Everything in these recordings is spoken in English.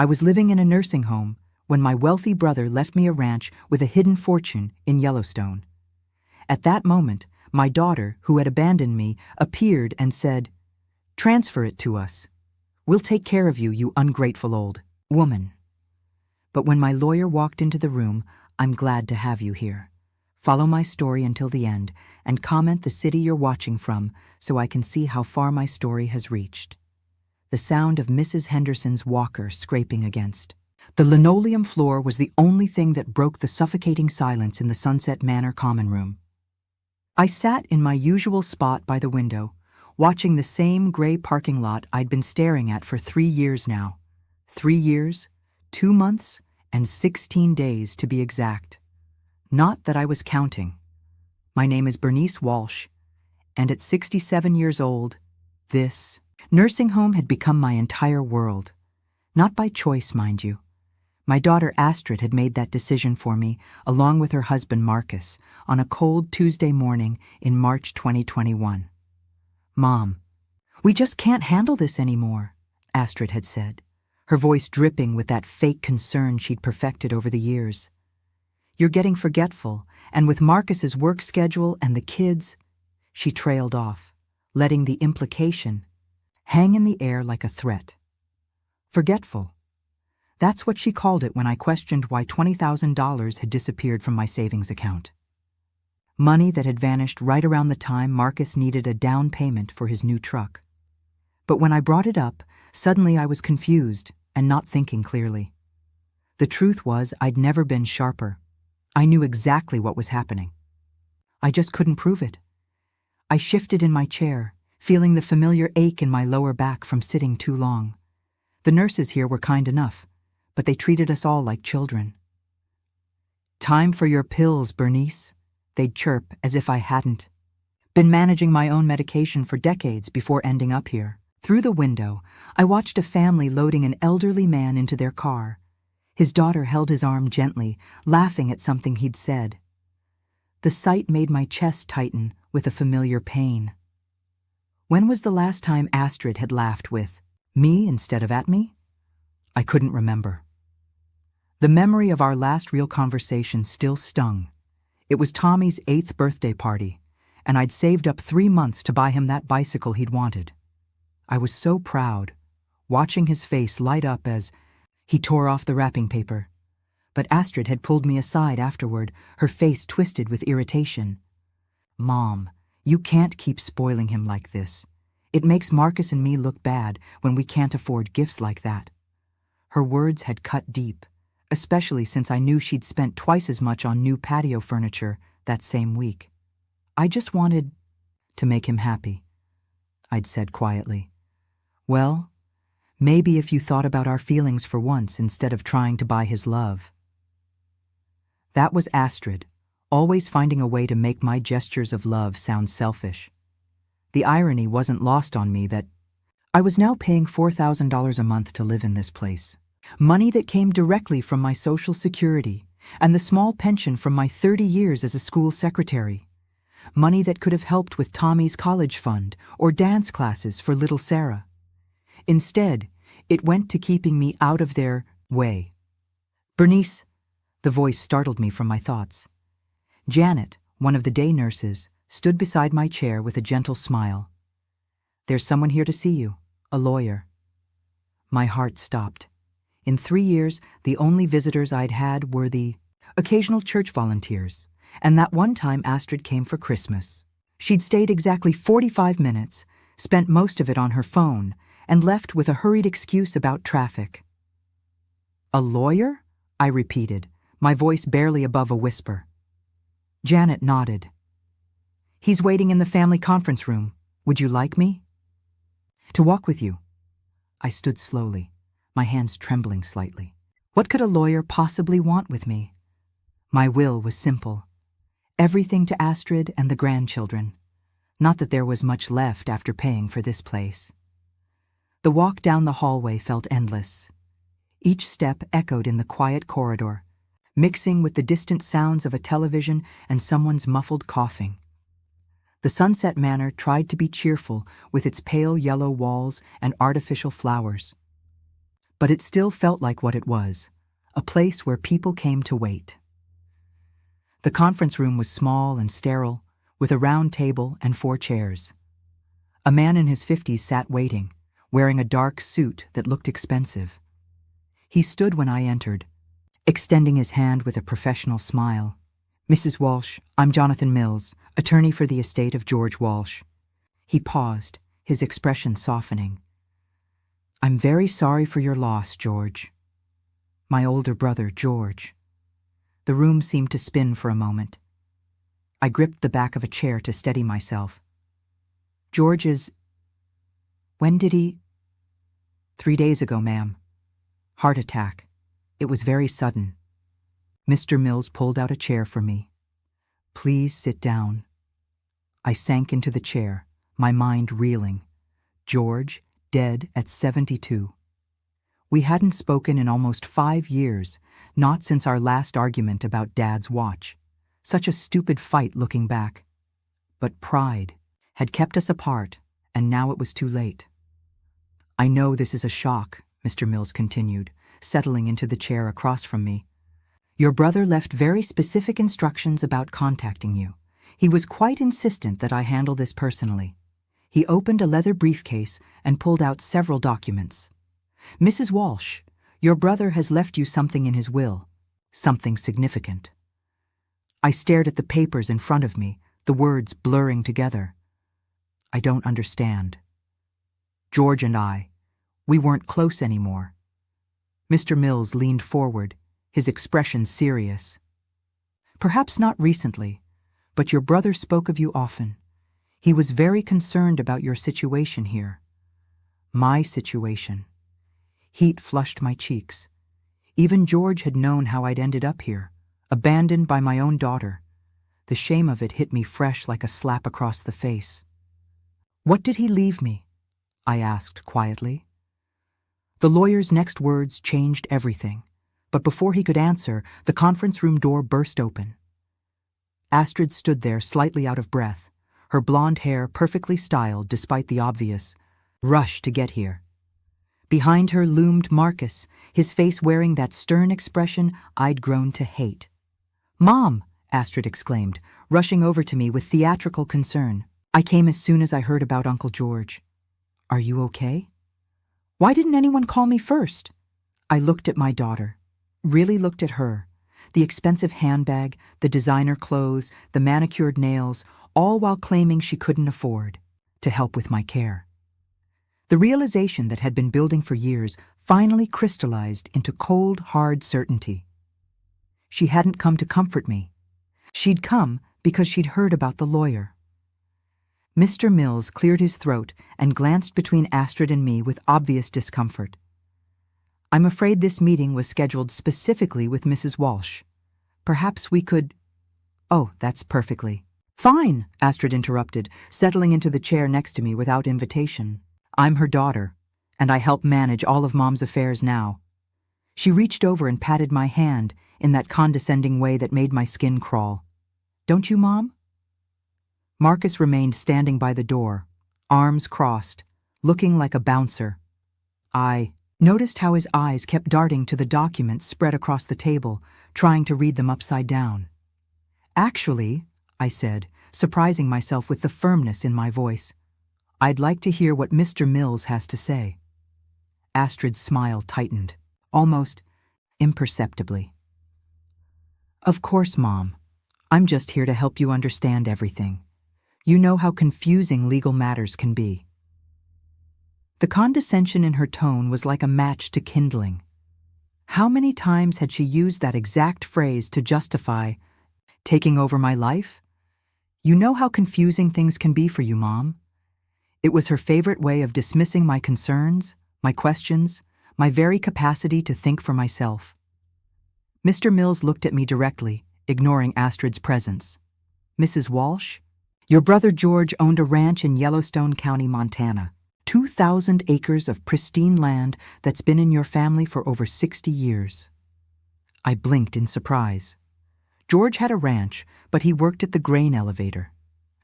I was living in a nursing home when my wealthy brother left me a ranch with a hidden fortune in Yellowstone. At that moment, my daughter, who had abandoned me, appeared and said, "Transfer it to us. We'll take care of you, you ungrateful old woman." But when my lawyer walked into the room, "I'm glad to have you here. Follow my story until the end and comment the city you're watching from so I can see how far my story has reached." The sound of Mrs. Henderson's walker scraping against the linoleum floor was the only thing that broke the suffocating silence in the Sunset Manor common room. I sat in my usual spot by the window, watching the same gray parking lot I'd been staring at for 3 years now. 3 years, 2 months, and 16 days to be exact. Not that I was counting. My name is Bernice Walsh, and at 67 years old, this nursing home had become my entire world. Not by choice, mind you. My daughter Astrid had made that decision for me, along with her husband Marcus, on a cold Tuesday morning in March 2021. "Mom, we just can't handle this anymore," Astrid had said, her voice dripping with that fake concern she'd perfected over the years. "You're getting forgetful, and with Marcus's work schedule and the kids—" She trailed off, letting the implication hang in the air like a threat. Forgetful. That's what she called it when I questioned why $20,000 had disappeared from my savings account. Money that had vanished right around the time Marcus needed a down payment for his new truck. But when I brought it up, suddenly I was confused and not thinking clearly. The truth was, I'd never been sharper. I knew exactly what was happening. I just couldn't prove it. I shifted in my chair, feeling the familiar ache in my lower back from sitting too long. The nurses here were kind enough, but they treated us all like children. "Time for your pills, Bernice," they'd chirp as if I hadn't been managing my own medication for decades before ending up here. Through the window, I watched a family loading an elderly man into their car. His daughter held his arm gently, laughing at something he'd said. The sight made my chest tighten with a familiar pain. When was the last time Astrid had laughed with me instead of at me? I couldn't remember. The memory of our last real conversation still stung. It was Tommy's 8th birthday party, and I'd saved up 3 months to buy him that bicycle he'd wanted. I was so proud, watching his face light up as he tore off the wrapping paper. But Astrid had pulled me aside afterward, her face twisted with irritation. "Mom, you can't keep spoiling him like this. It makes Marcus and me look bad when we can't afford gifts like that." Her words had cut deep, especially since I knew she'd spent twice as much on new patio furniture that same week. "I just wanted to make him happy," I'd said quietly. "Well, maybe if you thought about our feelings for once instead of trying to buy his love." That was Astrid, always finding a way to make my gestures of love sound selfish. The irony wasn't lost on me that I was now paying $4,000 a month to live in this place. Money that came directly from my Social Security and the small pension from my 30 years as a school secretary. Money that could have helped with Tommy's college fund or dance classes for little Sarah. Instead, it went to keeping me out of their way. "Bernice," the voice startled me from my thoughts. Janet, one of the day nurses, stood beside my chair with a gentle smile. "There's someone here to see you, a lawyer." My heart stopped. In 3 years, the only visitors I'd had were the occasional church volunteers, and that one time Astrid came for Christmas. She'd stayed exactly 45 minutes, spent most of it on her phone, and left with a hurried excuse about traffic. "A lawyer?" I repeated, my voice barely above a whisper. Janet nodded. "He's waiting in the family conference room. Would you like me to walk with you?" I stood slowly, my hands trembling slightly. What could a lawyer possibly want with me? My will was simple. Everything to Astrid and the grandchildren. Not that there was much left after paying for this place. The walk down the hallway felt endless. Each step echoed in the quiet corridor, mixing with the distant sounds of a television and someone's muffled coughing. The Sunset Manor tried to be cheerful with its pale yellow walls and artificial flowers. but it still felt like what it was, a place where people came to wait. The conference room was small and sterile, with a round table and 4 chairs. A man in his 50s sat waiting, wearing a dark suit that looked expensive. He stood when I entered, extending his hand with a professional smile. "Mrs. Walsh, I'm Jonathan Mills, attorney for the estate of George Walsh." He paused, his expression softening. "I'm very sorry for your loss, George." My older brother, George. The room seemed to spin for a moment. I gripped the back of a chair to steady myself. "George is... When did he..." "3 days ago, ma'am. Heart attack. It was very sudden." Mr. Mills pulled out a chair for me. "Please sit down." I sank into the chair, my mind reeling. George, dead at 72. We hadn't spoken in almost 5 years, not since our last argument about Dad's watch. Such a stupid fight looking back. But pride had kept us apart, and now it was too late. "I know this is a shock," Mr. Mills continued, settling into the chair across from me. "Your brother left very specific instructions about contacting you. He was quite insistent that I handle this personally. He opened a leather briefcase and pulled out several documents. Mrs. Walsh, your brother has left you something in his will, something significant." I stared at the papers in front of me, the words blurring together. "I don't understand." George and we weren't close anymore. Mr. Mills leaned forward, his expression serious. "Perhaps not recently, but your brother spoke of you often. He was very concerned about your situation here." My situation. Heat flushed my cheeks. Even George had known how I'd ended up here, abandoned by my own daughter. The shame of it hit me fresh like a slap across the face. "What did he leave me?" I asked quietly. The lawyer's next words changed everything, but before he could answer, the conference room door burst open. Astrid stood there slightly out of breath, her blonde hair perfectly styled despite the obvious rush to get here. Behind her loomed Marcus, his face wearing that stern expression I'd grown to hate. "Mom!" Astrid exclaimed, rushing over to me with theatrical concern. "I came as soon as I heard about Uncle George." "Are you okay?" "Why didn't anyone call me first?" I looked at my daughter, really looked at her. The expensive handbag, the designer clothes, the manicured nails, all while claiming she couldn't afford to help with my care. The realization that had been building for years finally crystallized into cold, hard certainty. She hadn't come to comfort me. She'd come because she'd heard about the lawyer. Mr. Mills cleared his throat and glanced between Astrid and me with obvious discomfort. "I'm afraid this meeting was scheduled specifically with Mrs. Walsh. Perhaps we could—" "Oh, that's perfectly fine," Astrid interrupted, settling into the chair next to me without invitation. "I'm her daughter, and I help manage all of Mom's affairs now." She reached over and patted my hand in that condescending way that made my skin crawl. "Don't you, Mom?" Marcus remained standing by the door, arms crossed, looking like a bouncer. I noticed how his eyes kept darting to the documents spread across the table, trying to read them upside down. "Actually," I said, surprising myself with the firmness in my voice, "I'd like to hear what Mr. Mills has to say." Astrid's smile tightened, almost imperceptibly. "Of course, Mom. I'm just here to help you understand everything. You know how confusing legal matters can be." The condescension in her tone was like a match to kindling. How many times had she used that exact phrase to justify taking over my life? "You know how confusing things can be for you, Mom." It was her favorite way of dismissing my concerns, my questions, my very capacity to think for myself. Mr. Mills looked at me directly, ignoring Astrid's presence. "Mrs. Walsh, your brother George owned a ranch in Yellowstone County, Montana. 2,000 acres of pristine land that's been in your family for over 60 years. I blinked in surprise. George had a ranch, but he worked at the grain elevator.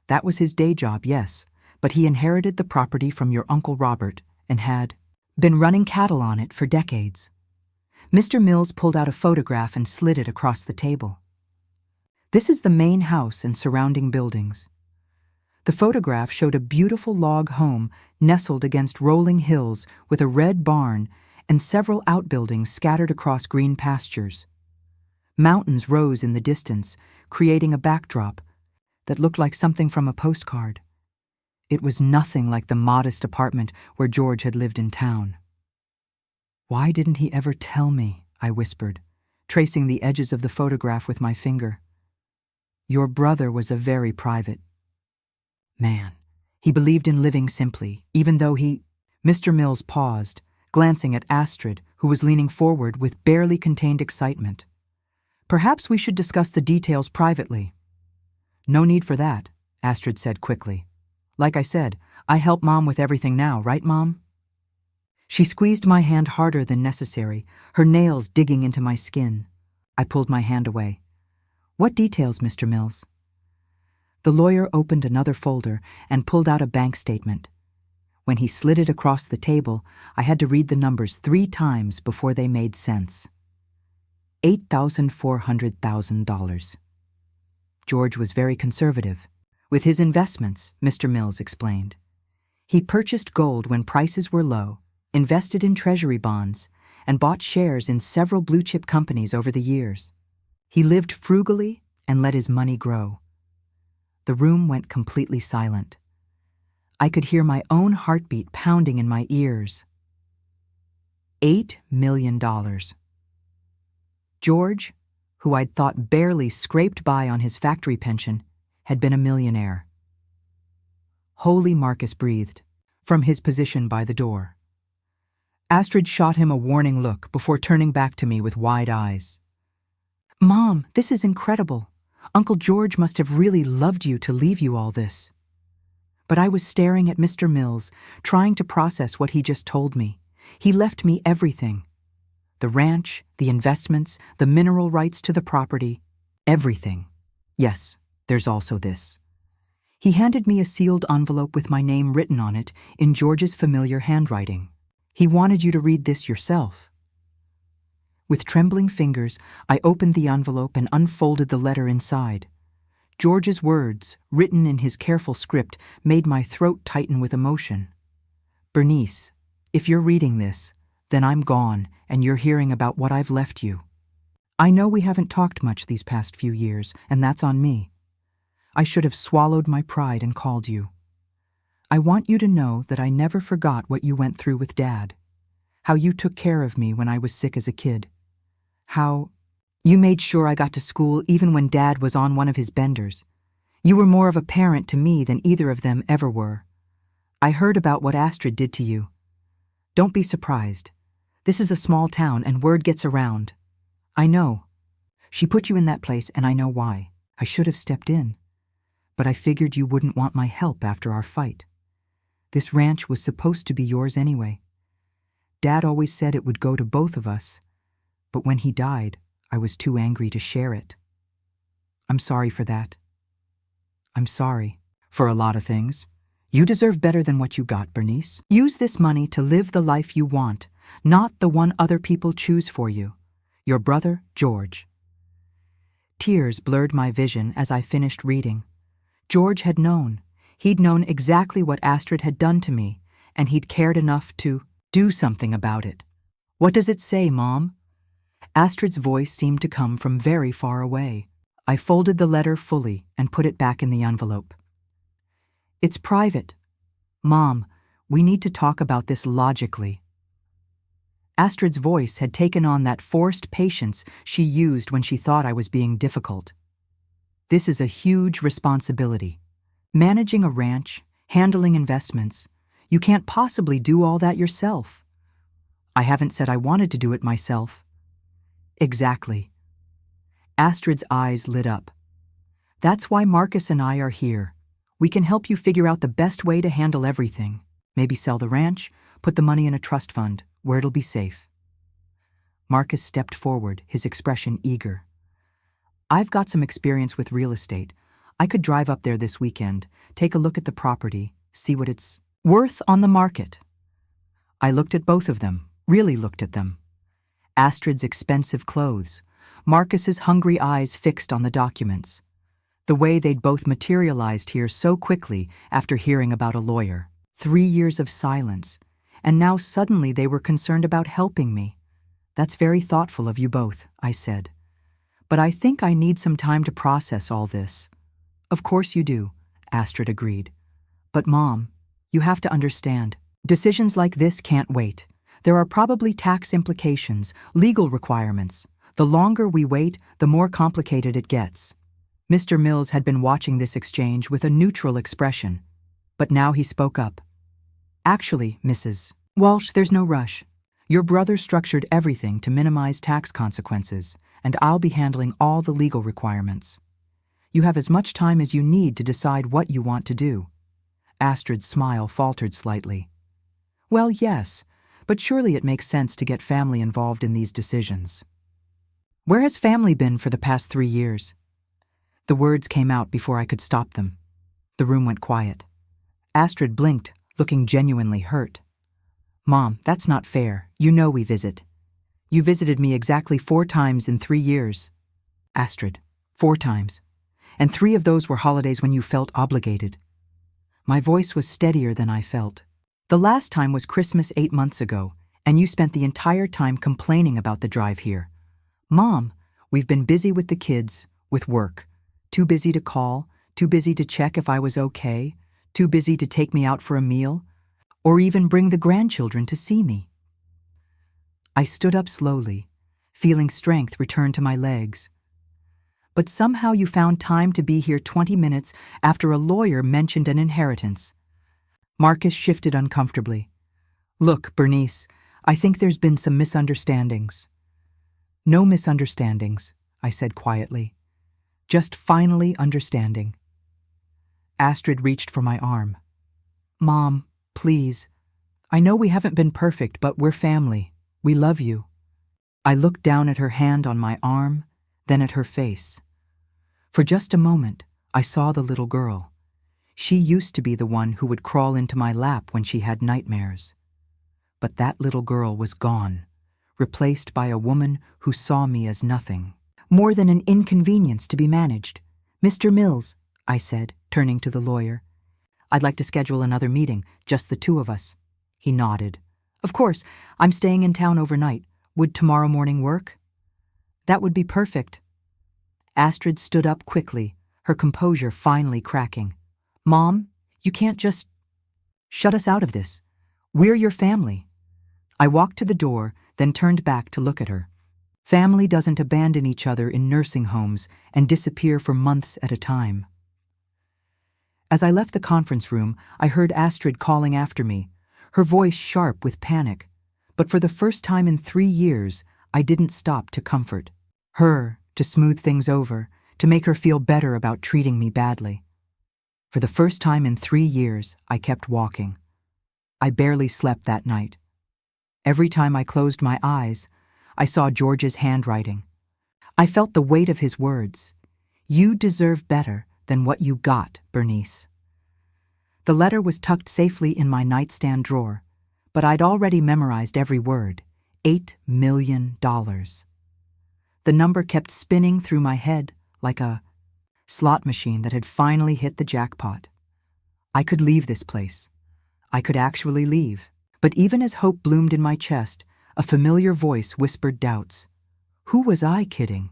That was his day job, yes, but he inherited the property from your Uncle Robert and had Been running cattle on it for decades. Mr. Mills pulled out a photograph and slid it across the table. This is the main house and surrounding buildings. The photograph showed a beautiful log home nestled against rolling hills with a red barn and several outbuildings scattered across green pastures. Mountains rose in the distance, creating a backdrop that looked like something from a postcard. It was nothing like the modest apartment where George had lived in town. "Why didn't he ever tell me?" I whispered, tracing the edges of the photograph with my finger. "Your brother was a very private man. He believed in living simply, even though he—" Mr. Mills paused, glancing at Astrid, who was leaning forward with barely contained excitement. "Perhaps we should discuss the details privately." "No need for that," Astrid said quickly. "Like I said, I help Mom with everything now, right, Mom?" She squeezed my hand harder than necessary, her nails digging into my skin. I pulled my hand away. "What details, Mr. Mills?" The lawyer opened another folder and pulled out a bank statement. When he slid it across the table, I had to read the numbers 3 times before they made sense. $8,400,000. George was very conservative. With his investments, Mr. Mills explained. He purchased gold when prices were low, invested in treasury bonds, and bought shares in several blue-chip companies over the years. He lived frugally and let his money grow. The room went completely silent. I could hear my own heartbeat pounding in my ears. $8 million. George, who I'd thought barely scraped by on his factory pension, had been a millionaire. Holy, Marcus breathed, from his position by the door. Astrid shot him a warning look before turning back to me with wide eyes. "Mom, this is incredible. Uncle George must have really loved you to leave you all this." But I was staring at Mr. Mills, trying to process what he just told me. He left me everything. The ranch, the investments, the mineral rights to the property, everything. Yes, there's also this. He handed me a sealed envelope with my name written on it in George's familiar handwriting. He wanted you to read this yourself. With trembling fingers, I opened the envelope and unfolded the letter inside. George's words, written in his careful script, made my throat tighten with emotion. "Bernice, if you're reading this, then I'm gone and you're hearing about what I've left you. I know we haven't talked much these past few years, and that's on me. I should have swallowed my pride and called you. I want you to know that I never forgot what you went through with Dad, how you took care of me when I was sick as a kid, how you made sure I got to school even when Dad was on one of his benders. You were more of a parent to me than either of them ever were. I heard about what Astrid did to you. Don't be surprised. This is a small town and word gets around. I know. She put you in that place and I know why. I should have stepped in. But I figured you wouldn't want my help after our fight. This ranch was supposed to be yours anyway. Dad always said it would go to both of us, but when he died, I was too angry to share it. I'm sorry for that. I'm sorry for a lot of things. You deserve better than what you got, Bernice. Use this money to live the life you want, not the one other people choose for you. Your brother, George." Tears blurred my vision as I finished reading. George had known. He'd known exactly what Astrid had done to me, and he'd cared enough to do something about it. "What does it say, Mom?" Astrid's voice seemed to come from very far away. I folded the letter fully and put it back in the envelope. "It's private. Mom, we need to talk about this logically." Astrid's voice had taken on that forced patience she used when she thought I was being difficult. "This is a huge responsibility. Managing a ranch, handling investments, you can't possibly do all that yourself." "I haven't said I wanted to do it myself." "Exactly." Astrid's eyes lit up. "That's why Marcus and I are here. We can help you figure out the best way to handle everything. Maybe sell the ranch, put the money in a trust fund, where it'll be safe." Marcus stepped forward, his expression eager. "I've got some experience with real estate. I could drive up there this weekend, take a look at the property, see what it's worth on the market." I looked at both of them, really looked at them. Astrid's expensive clothes, Marcus's hungry eyes fixed on the documents. The way they'd both materialized here so quickly after hearing about a lawyer. 3 years of silence, and now suddenly they were concerned about helping me. That's very thoughtful of you both, I said. But I think I need some time to process all this. Of course you do, Astrid agreed. But Mom, you have to understand, decisions like this can't wait. There are probably tax implications, legal requirements. The longer we wait, the more complicated it gets. Mr. Mills had been watching this exchange with a neutral expression, but now he spoke up. Actually, Mrs. Walsh, there's no rush. Your brother structured everything to minimize tax consequences, and I'll be handling all the legal requirements. You have as much time as you need to decide what you want to do. Astrid's smile faltered slightly. Well, yes, but surely it makes sense to get family involved in these decisions. Where has family been for the past 3 years? The words came out before I could stop them. The room went quiet. Astrid blinked, looking genuinely hurt. Mom, that's not fair. You know we visit. You visited me exactly 4 times in 3 years. Astrid, 4 times. And 3 of those were holidays when you felt obligated. My voice was steadier than I felt. The last time was Christmas 8 months ago, and you spent the entire time complaining about the drive here. Mom, we've been busy with the kids, with work. Too busy to call, too busy to check if I was okay, too busy to take me out for a meal, or even bring the grandchildren to see me. I stood up slowly, feeling strength return to my legs. But somehow you found time to be here 20 minutes after a lawyer mentioned an inheritance. Marcus shifted uncomfortably. Look, Bernice, I think there's been some misunderstandings. No misunderstandings, I said quietly. Just finally understanding. Astrid reached for my arm. Mom, please. I know we haven't been perfect, but we're family. We love you. I looked down at her hand on my arm, then at her face. For just a moment, I saw the little girl. She used to be the one who would crawl into my lap when she had nightmares. But that little girl was gone, replaced by a woman who saw me as nothing. More than an inconvenience to be managed. Mr. Mills, I said, turning to the lawyer. I'd like to schedule another meeting, just the 2 of us. He nodded. Of course, I'm staying in town overnight. Would tomorrow morning work? That would be perfect. Astrid stood up quickly, her composure finally cracking. Mom, you can't just shut us out of this. We're your family. I walked to the door, then turned back to look at her. Family doesn't abandon each other in nursing homes and disappear for months at a time. As I left the conference room, I heard Astrid calling after me, her voice sharp with panic. But for the first time in 3 years, I didn't stop to comfort her, to smooth things over, to make her feel better about treating me badly. For the first time in 3 years, I kept walking. I barely slept that night. Every time I closed my eyes, I saw George's handwriting. I felt the weight of his words. You deserve better than what you got, Bernice. The letter was tucked safely in my nightstand drawer, but I'd already memorized every word. $8 million. The number kept spinning through my head like a slot machine that had finally hit the jackpot. I could leave this place. I could actually leave. But even as hope bloomed in my chest, a familiar voice whispered doubts. Who was I kidding?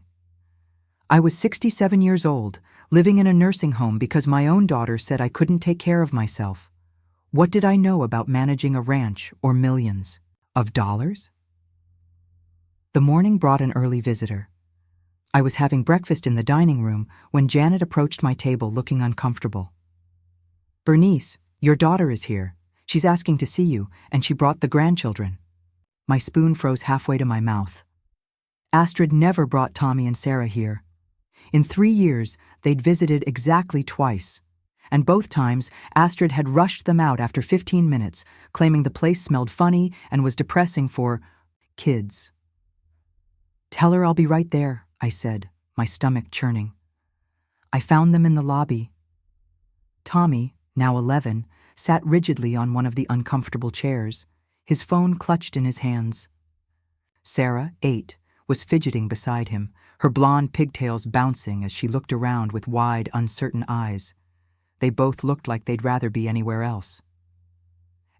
I was 67 years old, living in a nursing home because my own daughter said I couldn't take care of myself. What did I know about managing a ranch or millions of dollars? The morning brought an early visitor. I was having breakfast in the dining room when Janet approached my table looking uncomfortable. Bernice, your daughter is here. She's asking to see you, and she brought the grandchildren. My spoon froze halfway to my mouth. Astrid never brought Tommy and Sarah here. In 3 years, they'd visited exactly twice. And both times, Astrid had rushed them out after 15 minutes, claiming the place smelled funny and was depressing for kids. Tell her I'll be right there, I said, my stomach churning. I found them in the lobby. Tommy, now 11, sat rigidly on one of the uncomfortable chairs. his phone clutched in his hands. Sarah, 8, was fidgeting beside him, her blonde pigtails bouncing as she looked around with wide, uncertain eyes. They both looked like they'd rather be anywhere else.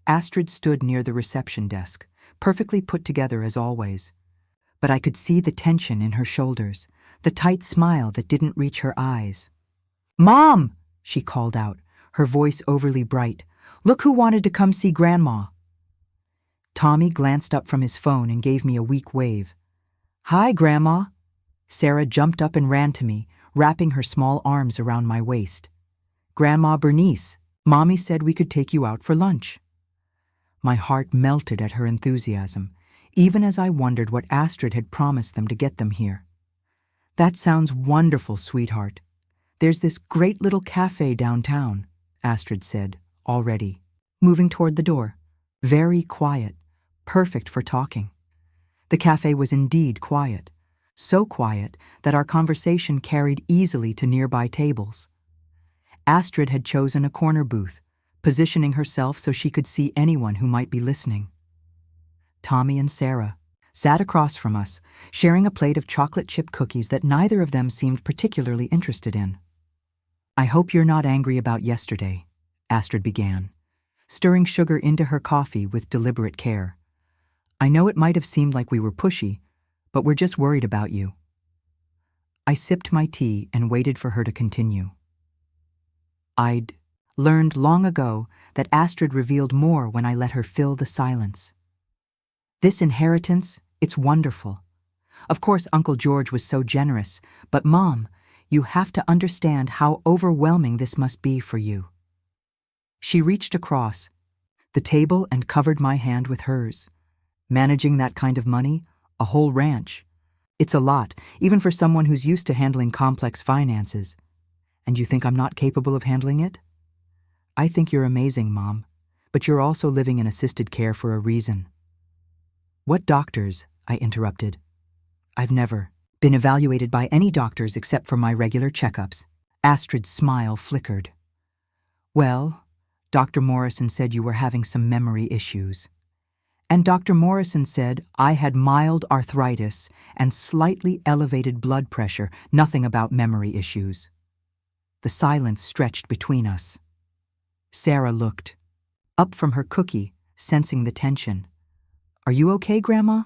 Astrid stood near the reception desk, perfectly put together as always. But I could see the tension in her shoulders, the tight smile that didn't reach her eyes. "Mom!" she called out, her voice overly bright. "Look who wanted to come see Grandma." Tommy glanced up from his phone and gave me a weak wave. "Hi, Grandma." Sarah jumped up and ran to me, wrapping her small arms around my waist. "Grandma Bernice, Mommy said we could take you out for lunch." My heart melted at her enthusiasm, even as I wondered what Astrid had promised them to get them here. "That sounds wonderful, sweetheart. There's this great little cafe downtown," Astrid said, already, moving toward the door. Very quiet, perfect for talking. The cafe was indeed quiet, so quiet that our conversation carried easily to nearby tables. Astrid had chosen a corner booth, positioning herself so she could see anyone who might be listening. Tommy and Sarah sat across from us, sharing a plate of chocolate chip cookies that neither of them seemed particularly interested in. "I hope you're not angry about yesterday," Astrid began, stirring sugar into her coffee with deliberate care. "I know it might have seemed like we were pushy, but we're just worried about you." I sipped my tea and waited for her to continue. I'd learned long ago that Astrid revealed more when I let her fill the silence. "This inheritance, it's wonderful. Of course, Uncle George was so generous, but Mom, you have to understand how overwhelming this must be for you." She reached across the table and covered my hand with hers. "Managing that kind of money, a whole ranch. It's a lot, even for someone who's used to handling complex finances. And you think I'm not capable of handling it? I think you're amazing, Mom, but you're also living in assisted care for a reason." "What doctors?" I interrupted. "I've never been evaluated by any doctors except for my regular checkups." Astrid's smile flickered. "Well, Dr. Morrison said you were having some memory issues. And Dr. Morrison said I had mild arthritis and slightly elevated blood pressure, nothing about memory issues." The silence stretched between us. Sarah looked up from her cookie, sensing the tension. "Are you okay, Grandma?"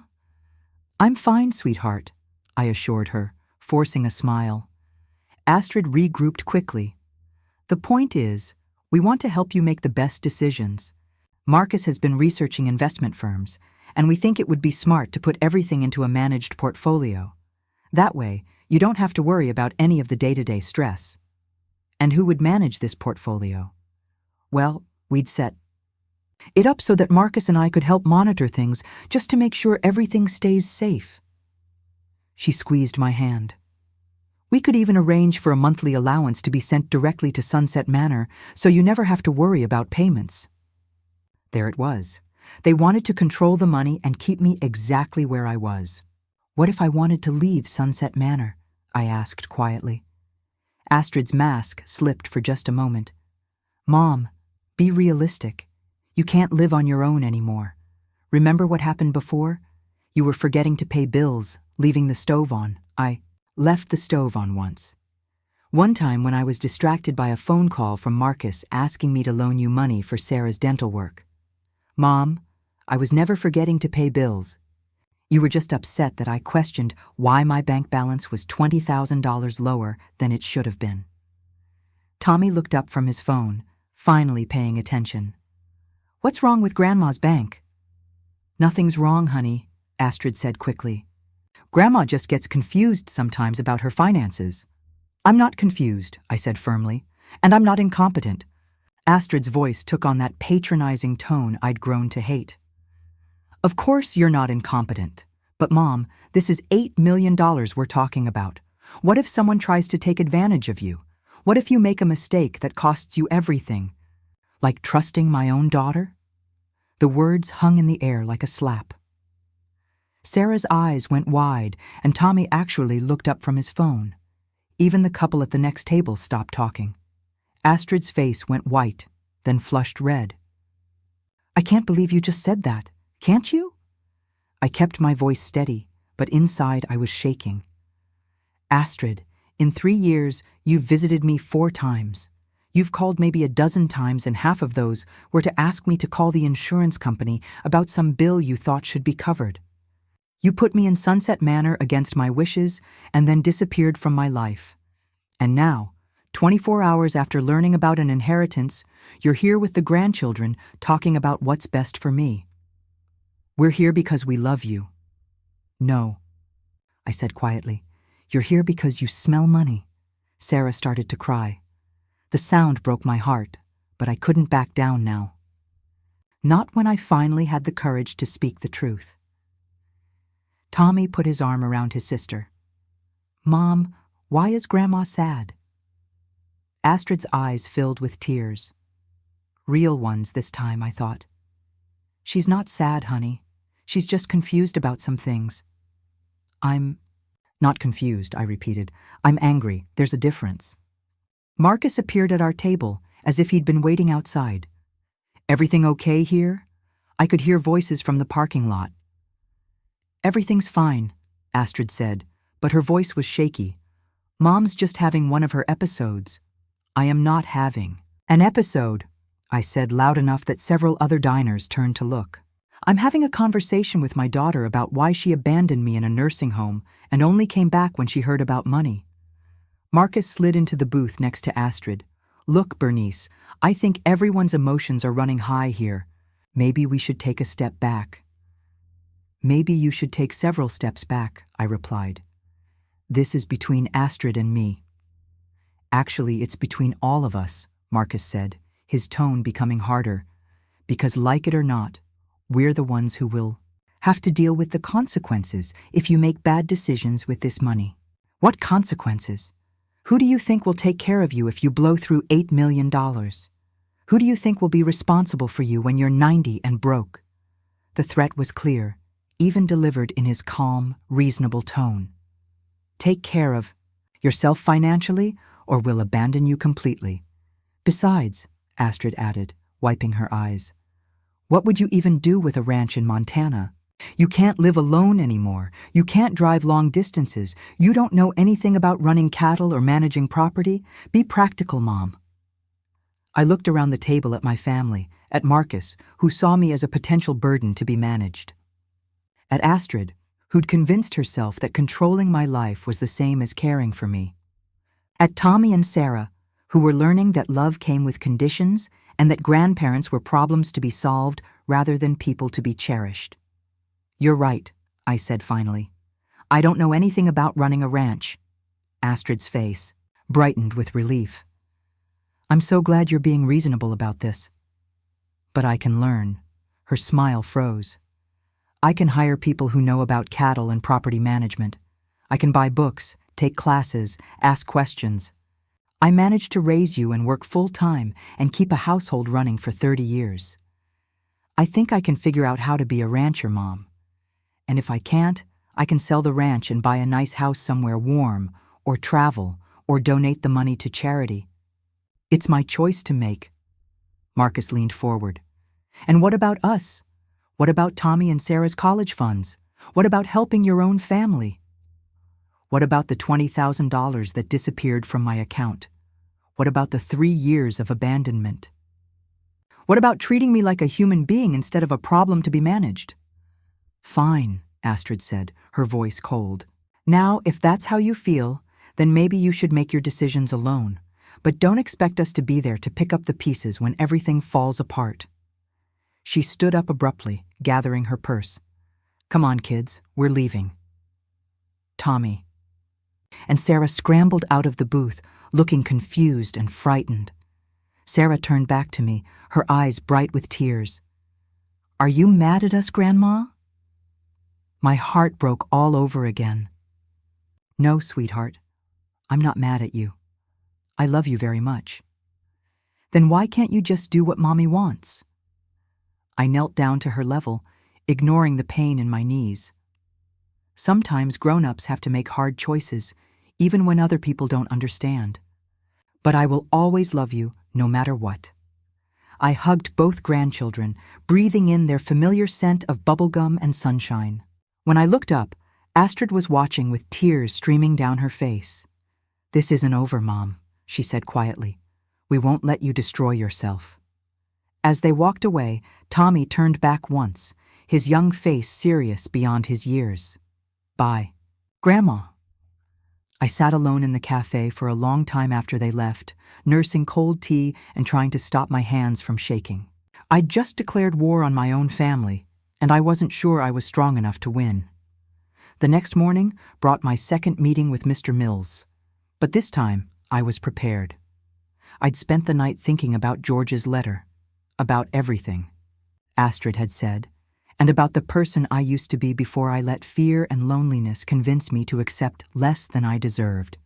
"I'm fine, sweetheart," I assured her, forcing a smile. Astrid regrouped quickly. "The point is, we want to help you make the best decisions. Marcus has been researching investment firms, and we think it would be smart to put everything into a managed portfolio. That way, you don't have to worry about any of the day-to-day stress." "And who would manage this portfolio?" "Well, we'd set it up so that Marcus and I could help monitor things just to make sure everything stays safe." She squeezed my hand. "We could even arrange for a monthly allowance to be sent directly to Sunset Manor so you never have to worry about payments." There it was. They wanted to control the money and keep me exactly where I was. "What if I wanted to leave Sunset Manor?" I asked quietly. Astrid's mask slipped for just a moment. "Mom, be realistic. You can't live on your own anymore. Remember what happened before? You were forgetting to pay bills, leaving the stove on." I left the stove on once. "One time when I was distracted by a phone call from Marcus asking me to loan you money for Sarah's dental work. Mom, I was never forgetting to pay bills. You were just upset that I questioned why my bank balance was $20,000 lower than it should have been." Tommy looked up from his phone, finally paying attention. "What's wrong with Grandma's bank?" "Nothing's wrong, honey," Astrid said quickly. "Grandma just gets confused sometimes about her finances." "I'm not confused," I said firmly, "and I'm not incompetent." Astrid's voice took on that patronizing tone I'd grown to hate. "Of course you're not incompetent. But Mom, this is $8 million we're talking about. What if someone tries to take advantage of you? What if you make a mistake that costs you everything? Like trusting my own daughter?" The words hung in the air like a slap. Sarah's eyes went wide, and Tommy actually looked up from his phone. Even the couple at the next table stopped talking. Astrid's face went white, then flushed red. "I can't believe you just said that. Can't you? I kept my voice steady, but inside I was shaking. Astrid, in 3 years, you've visited me 4 times. You've called maybe a dozen times, and half of those were to ask me to call the insurance company about some bill you thought should be covered. You put me in Sunset Manor against my wishes and then disappeared from my life. And now, 24 hours after learning about an inheritance, you're here with the grandchildren talking about what's best for me. We're here because we love you. No, I said quietly. You're here because you smell money. Sarah started to cry. The sound broke my heart, but I couldn't back down now. Not when I finally had the courage to speak the truth. Tommy put his arm around his sister. Mom, why is Grandma sad? Astrid's eyes filled with tears. Real ones this time, I thought. She's not sad, honey. She's just confused about some things. I'm not confused, I repeated. I'm angry. There's a difference. Marcus appeared at our table, as if he'd been waiting outside. Everything okay here? I could hear voices from the parking lot. Everything's fine, Astrid said, but her voice was shaky. Mom's just having one of her episodes. I am not having an episode, I said loud enough that several other diners turned to look. I'm having a conversation with my daughter about why she abandoned me in a nursing home and only came back when she heard about money. Marcus slid into the booth next to Astrid. Look, Bernice, I think everyone's emotions are running high here. Maybe we should take a step back. Maybe you should take several steps back, I replied. This is between Astrid and me. Actually, it's between all of us, Marcus said, his tone becoming harder. Because like it or not, we're the ones who will have to deal with the consequences if you make bad decisions with this money. What consequences? Who do you think will take care of you if you blow through $8 million? Who do you think will be responsible for you when you're 90 and broke? The threat was clear, even delivered in his calm, reasonable tone. Take care of yourself financially, or we'll abandon you completely. Besides, Astrid added, wiping her eyes, what would you even do with a ranch in Montana? You can't live alone anymore. You can't drive long distances. You don't know anything about running cattle or managing property. Be practical, Mom. I looked around the table at my family, at Marcus, who saw me as a potential burden to be managed. At Astrid, who'd convinced herself that controlling my life was the same as caring for me. At Tommy and Sarah, who were learning that love came with conditions and that grandparents were problems to be solved rather than people to be cherished. You're right, I said finally. I don't know anything about running a ranch. Astrid's face brightened with relief. I'm so glad you're being reasonable about this. But I can learn. Her smile froze. I can hire people who know about cattle and property management. I can buy books, take classes, ask questions. I managed to raise you and work full-time and keep a household running for 30 years. I think I can figure out how to be a rancher, Mom. And if I can't, I can sell the ranch and buy a nice house somewhere warm, or travel, or donate the money to charity. It's my choice to make. Marcus leaned forward. And what about us? What about Tommy and Sarah's college funds? What about helping your own family? What about the $20,000 that disappeared from my account? What about the 3 years of abandonment? What about treating me like a human being instead of a problem to be managed? Fine, Astrid said, her voice cold. Now, if that's how you feel, then maybe you should make your decisions alone. But don't expect us to be there to pick up the pieces when everything falls apart. She stood up abruptly, gathering her purse. Come on, kids, we're leaving. Tommy. And Sarah scrambled out of the booth, looking confused and frightened. Sarah turned back to me, her eyes bright with tears. Are you mad at us, Grandma? My heart broke all over again. No, sweetheart, I'm not mad at you. I love you very much. Then why can't you just do what Mommy wants? I knelt down to her level, ignoring the pain in my knees. Sometimes grown-ups have to make hard choices, even when other people don't understand. But I will always love you, no matter what. I hugged both grandchildren, breathing in their familiar scent of bubblegum and sunshine. When I looked up, Astrid was watching with tears streaming down her face. "This isn't over, Mom," she said quietly. "We won't let you destroy yourself." As they walked away, Tommy turned back once, his young face serious beyond his years. "Bye, Grandma." I sat alone in the cafe for a long time after they left, nursing cold tea and trying to stop my hands from shaking. I'd just declared war on my own family, and I wasn't sure I was strong enough to win. The next morning brought my second meeting with Mr. Mills, but this time I was prepared. I'd spent the night thinking about George's letter, about everything Astrid had said, and about the person I used to be before I let fear and loneliness convince me to accept less than I deserved.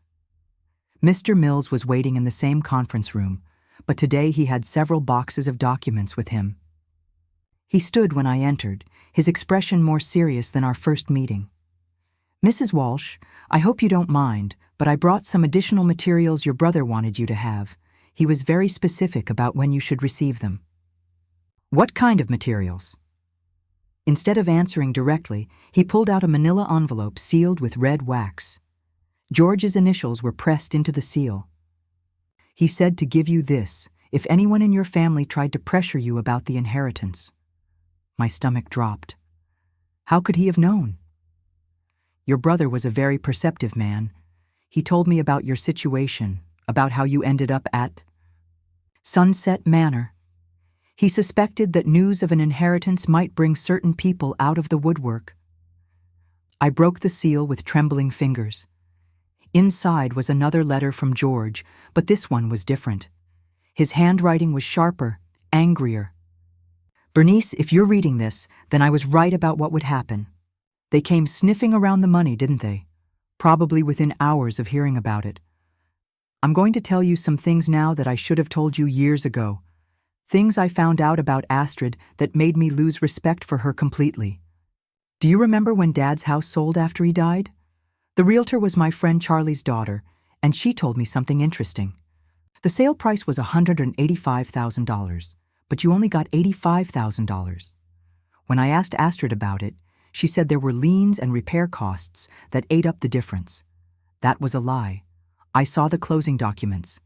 Mr. Mills was waiting in the same conference room, but today he had several boxes of documents with him. He stood when I entered, his expression more serious than our first meeting. "Mrs. Walsh, I hope you don't mind, but I brought some additional materials your brother wanted you to have. He was very specific about when you should receive them." "What kind of materials?" Instead of answering directly, he pulled out a manila envelope sealed with red wax. George's initials were pressed into the seal. "He said to give you this if anyone in your family tried to pressure you about the inheritance." My stomach dropped. How could he have known? "Your brother was a very perceptive man. He told me about your situation, about how you ended up at Sunset Manor. He suspected that news of an inheritance might bring certain people out of the woodwork." I broke the seal with trembling fingers. Inside was another letter from George, but this one was different. His handwriting was sharper, angrier. "Bernice, if you're reading this, then I was right about what would happen. They came sniffing around the money, didn't they? Probably within hours of hearing about it. I'm going to tell you some things now that I should have told you years ago. Things I found out about Astrid that made me lose respect for her completely. Do you remember when Dad's house sold after he died? The realtor was my friend Charlie's daughter, and she told me something interesting. The sale price was $185,000, but you only got $85,000. When I asked Astrid about it, she said there were liens and repair costs that ate up the difference. That was a lie. I saw the closing documents.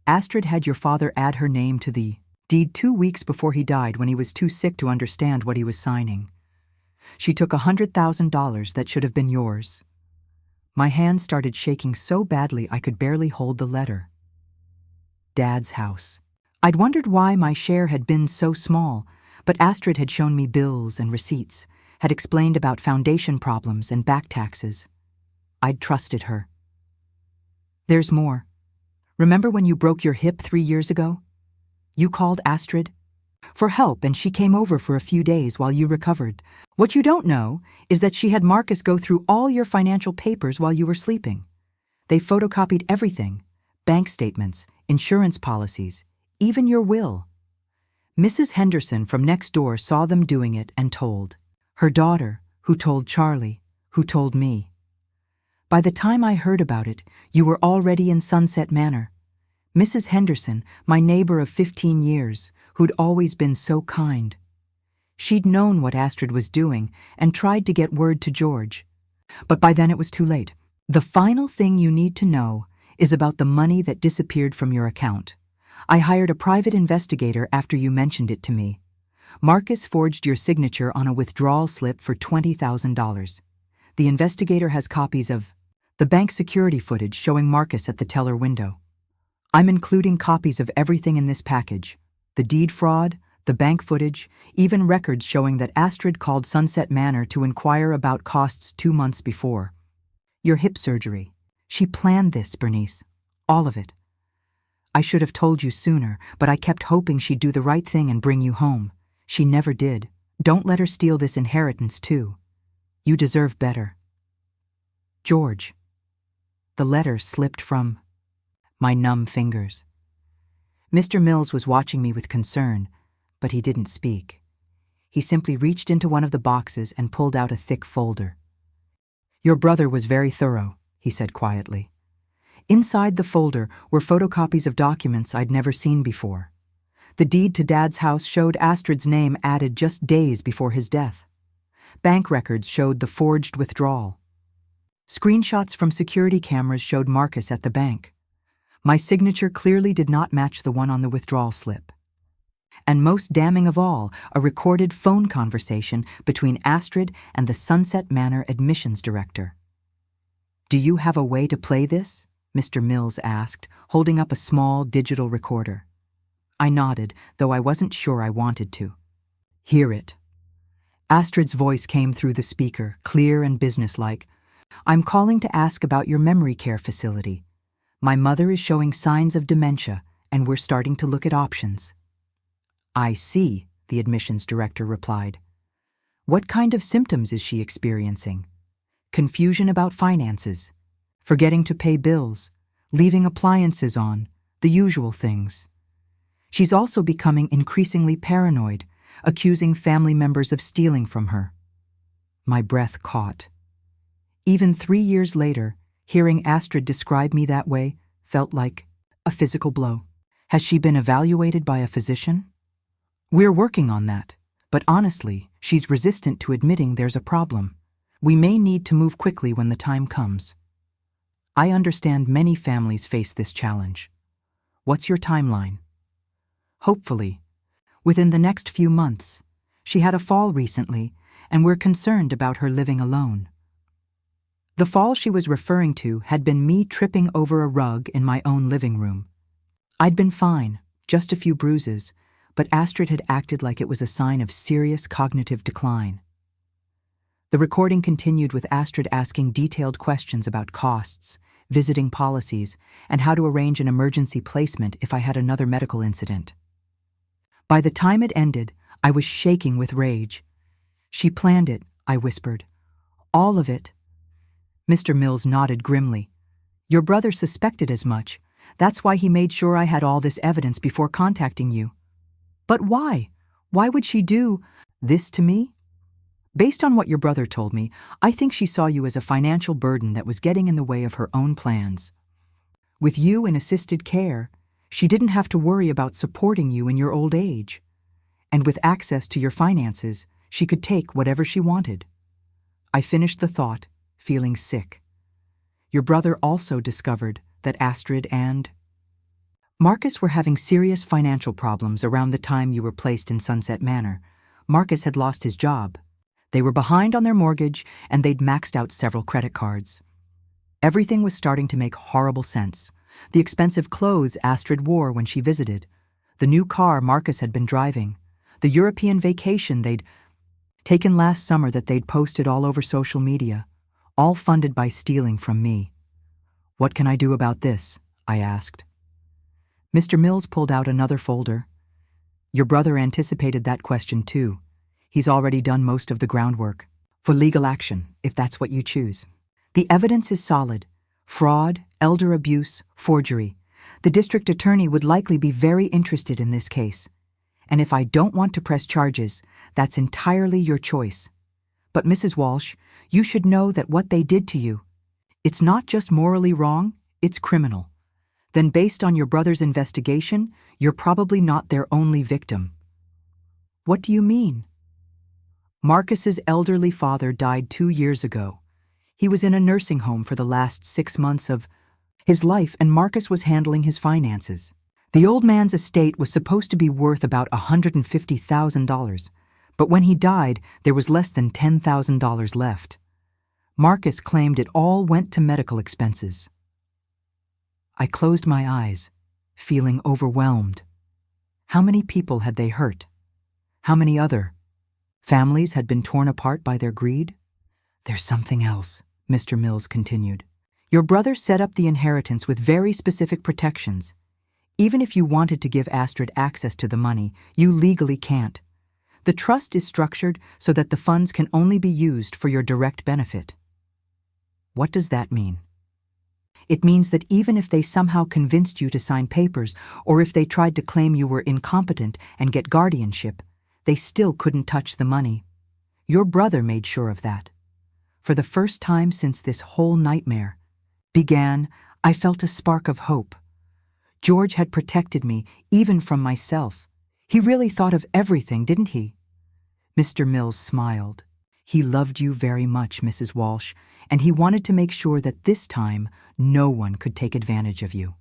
Astrid had your father add her name to the deed 2 weeks before he died when he was too sick to understand what he was signing. She took $100,000 that should have been yours." My hands started shaking so badly I could barely hold the letter. Dad's house. I'd wondered why my share had been so small, but Astrid had shown me bills and receipts, had explained about foundation problems and back taxes. I'd trusted her. "There's more. Remember when you broke your hip 3 years ago? You called Astrid for help, and she came over for a few days while you recovered. What you don't know is that she had Marcus go through all your financial papers while you were sleeping. They photocopied everything, bank statements, insurance policies, even your will. Mrs. Henderson from next door saw them doing it and told. Her daughter, who told Charlie, who told me. By the time I heard about it, you were already in Sunset Manor. Mrs. Henderson, my neighbor of 15 years, who'd always been so kind. She'd known what Astrid was doing and tried to get word to George. But by then it was too late. The final thing you need to know is about the money that disappeared from your account. I hired a private investigator after you mentioned it to me. Marcus forged your signature on a withdrawal slip for $20,000. The investigator has copies of the bank security footage showing Marcus at the teller window. I'm including copies of everything in this package: the deed fraud, the bank footage, even records showing that Astrid called Sunset Manor to inquire about costs 2 months before. Your hip surgery. She planned this, Bernice. All of it. I should have told you sooner, but I kept hoping she'd do the right thing and bring you home. She never did. Don't let her steal this inheritance, too. You deserve better. George. The letter slipped from my numb fingers. Mr. Mills was watching me with concern, but he didn't speak. He simply reached into one of the boxes and pulled out a thick folder. Your brother was very thorough, he said quietly. Inside the folder were photocopies of documents I'd never seen before. The deed to Dad's house showed Astrid's name added just days before his death. Bank records showed the forged withdrawal. Screenshots from security cameras showed Marcus at the bank. My signature clearly did not match the one on the withdrawal slip. And most damning of all, a recorded phone conversation between Astrid and the Sunset Manor admissions director. "Do you have a way to play this?" Mr. Mills asked, holding up a small digital recorder. I nodded, though I wasn't sure I wanted to. "Hear it." Astrid's voice came through the speaker, clear and businesslike. "I'm calling to ask about your memory care facility. My mother is showing signs of dementia, and we're starting to look at options." "I see," the admissions director replied. "What kind of symptoms is she experiencing?" "Confusion about finances, forgetting to pay bills, leaving appliances on, the usual things. She's also becoming increasingly paranoid, accusing family members of stealing from her." My breath caught. Even 3 years later, hearing Astrid describe me that way felt like a physical blow. "Has she been evaluated by a physician?" "We're working on that, but honestly, she's resistant to admitting there's a problem. We may need to move quickly when the time comes." "I understand many families face this challenge. What's your timeline?" "Hopefully, within the next few months. She had a fall recently, and we're concerned about her living alone." The fall she was referring to had been me tripping over a rug in my own living room. I'd been fine, just a few bruises, but Astrid had acted like it was a sign of serious cognitive decline. The recording continued with Astrid asking detailed questions about costs, visiting policies, and how to arrange an emergency placement if I had another medical incident. By the time it ended, I was shaking with rage. "She planned it," I whispered. "All of it." Mr. Mills nodded grimly. "Your brother suspected as much. That's why he made sure I had all this evidence before contacting you." "But why? Why would she do this to me?" "Based on what your brother told me, I think she saw you as a financial burden that was getting in the way of her own plans. With you in assisted care, she didn't have to worry about supporting you in your old age. And with access to your finances, she could take whatever she wanted." I finished the thought, feeling sick. "Your brother also discovered that Astrid and Marcus were having serious financial problems around the time you were placed in Sunset Manor. Marcus had lost his job. They were behind on their mortgage, and they'd maxed out several credit cards. Everything was starting to make horrible sense. The expensive clothes Astrid wore when she visited, the new car Marcus had been driving, the European vacation they'd taken last summer that they'd posted all over social media, all funded by stealing from me. "What can I do about this?" I asked. Mr. Mills pulled out another folder. "Your brother anticipated that question too. He's already done most of the groundwork. For legal action, if that's what you choose. The evidence is solid. Fraud, elder abuse, forgery. The district attorney would likely be very interested in this case. And if I don't want to press charges, that's entirely your choice. But Mrs. Walsh, you should know that what they did to you, it's not just morally wrong, it's criminal. Then based on your brother's investigation, you're probably not their only victim." "What do you mean?" "Marcus's elderly father died 2 years ago. He was in a nursing home for the last 6 months of his life, and Marcus was handling his finances. The old man's estate was supposed to be worth about $150,000, but when he died, there was less than $10,000 left. Marcus claimed it all went to medical expenses." I closed my eyes, feeling overwhelmed. How many people had they hurt? How many other families had been torn apart by their greed? "There's something else," Mr. Mills continued. "Your brother set up the inheritance with very specific protections. Even if you wanted to give Astrid access to the money, you legally can't. The trust is structured so that the funds can only be used for your direct benefit." "What does that mean?" "It means that even if they somehow convinced you to sign papers, or if they tried to claim you were incompetent and get guardianship, they still couldn't touch the money. Your brother made sure of that. For the first time since this whole nightmare began, I felt a spark of hope. George had protected me, even from myself, He really thought of everything, didn't he? Mr. Mills smiled. He loved you very much, Mrs. Walsh, and he wanted to make sure that this time no one could take advantage of you.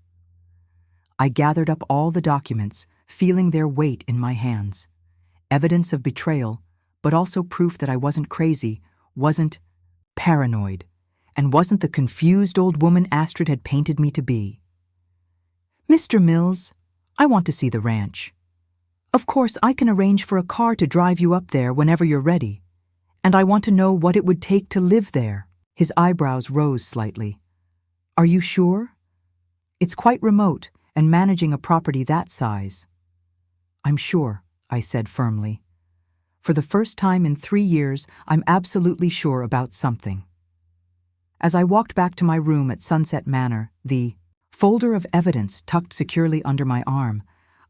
I gathered up all the documents, feeling their weight in my hands. Evidence of betrayal, but also proof that I wasn't crazy, wasn't paranoid, and wasn't the confused old woman Astrid had painted me to be. Mr. Mills, I want to see the ranch. Of course, I can arrange for a car to drive you up there whenever you're ready. And I want to know what it would take to live there. His eyebrows rose slightly. Are you sure? It's quite remote, and managing a property that size. I'm sure, I said firmly. For the first time in 3 years, I'm absolutely sure about something. As I walked back to my room at Sunset Manor, the folder of evidence tucked securely under my arm,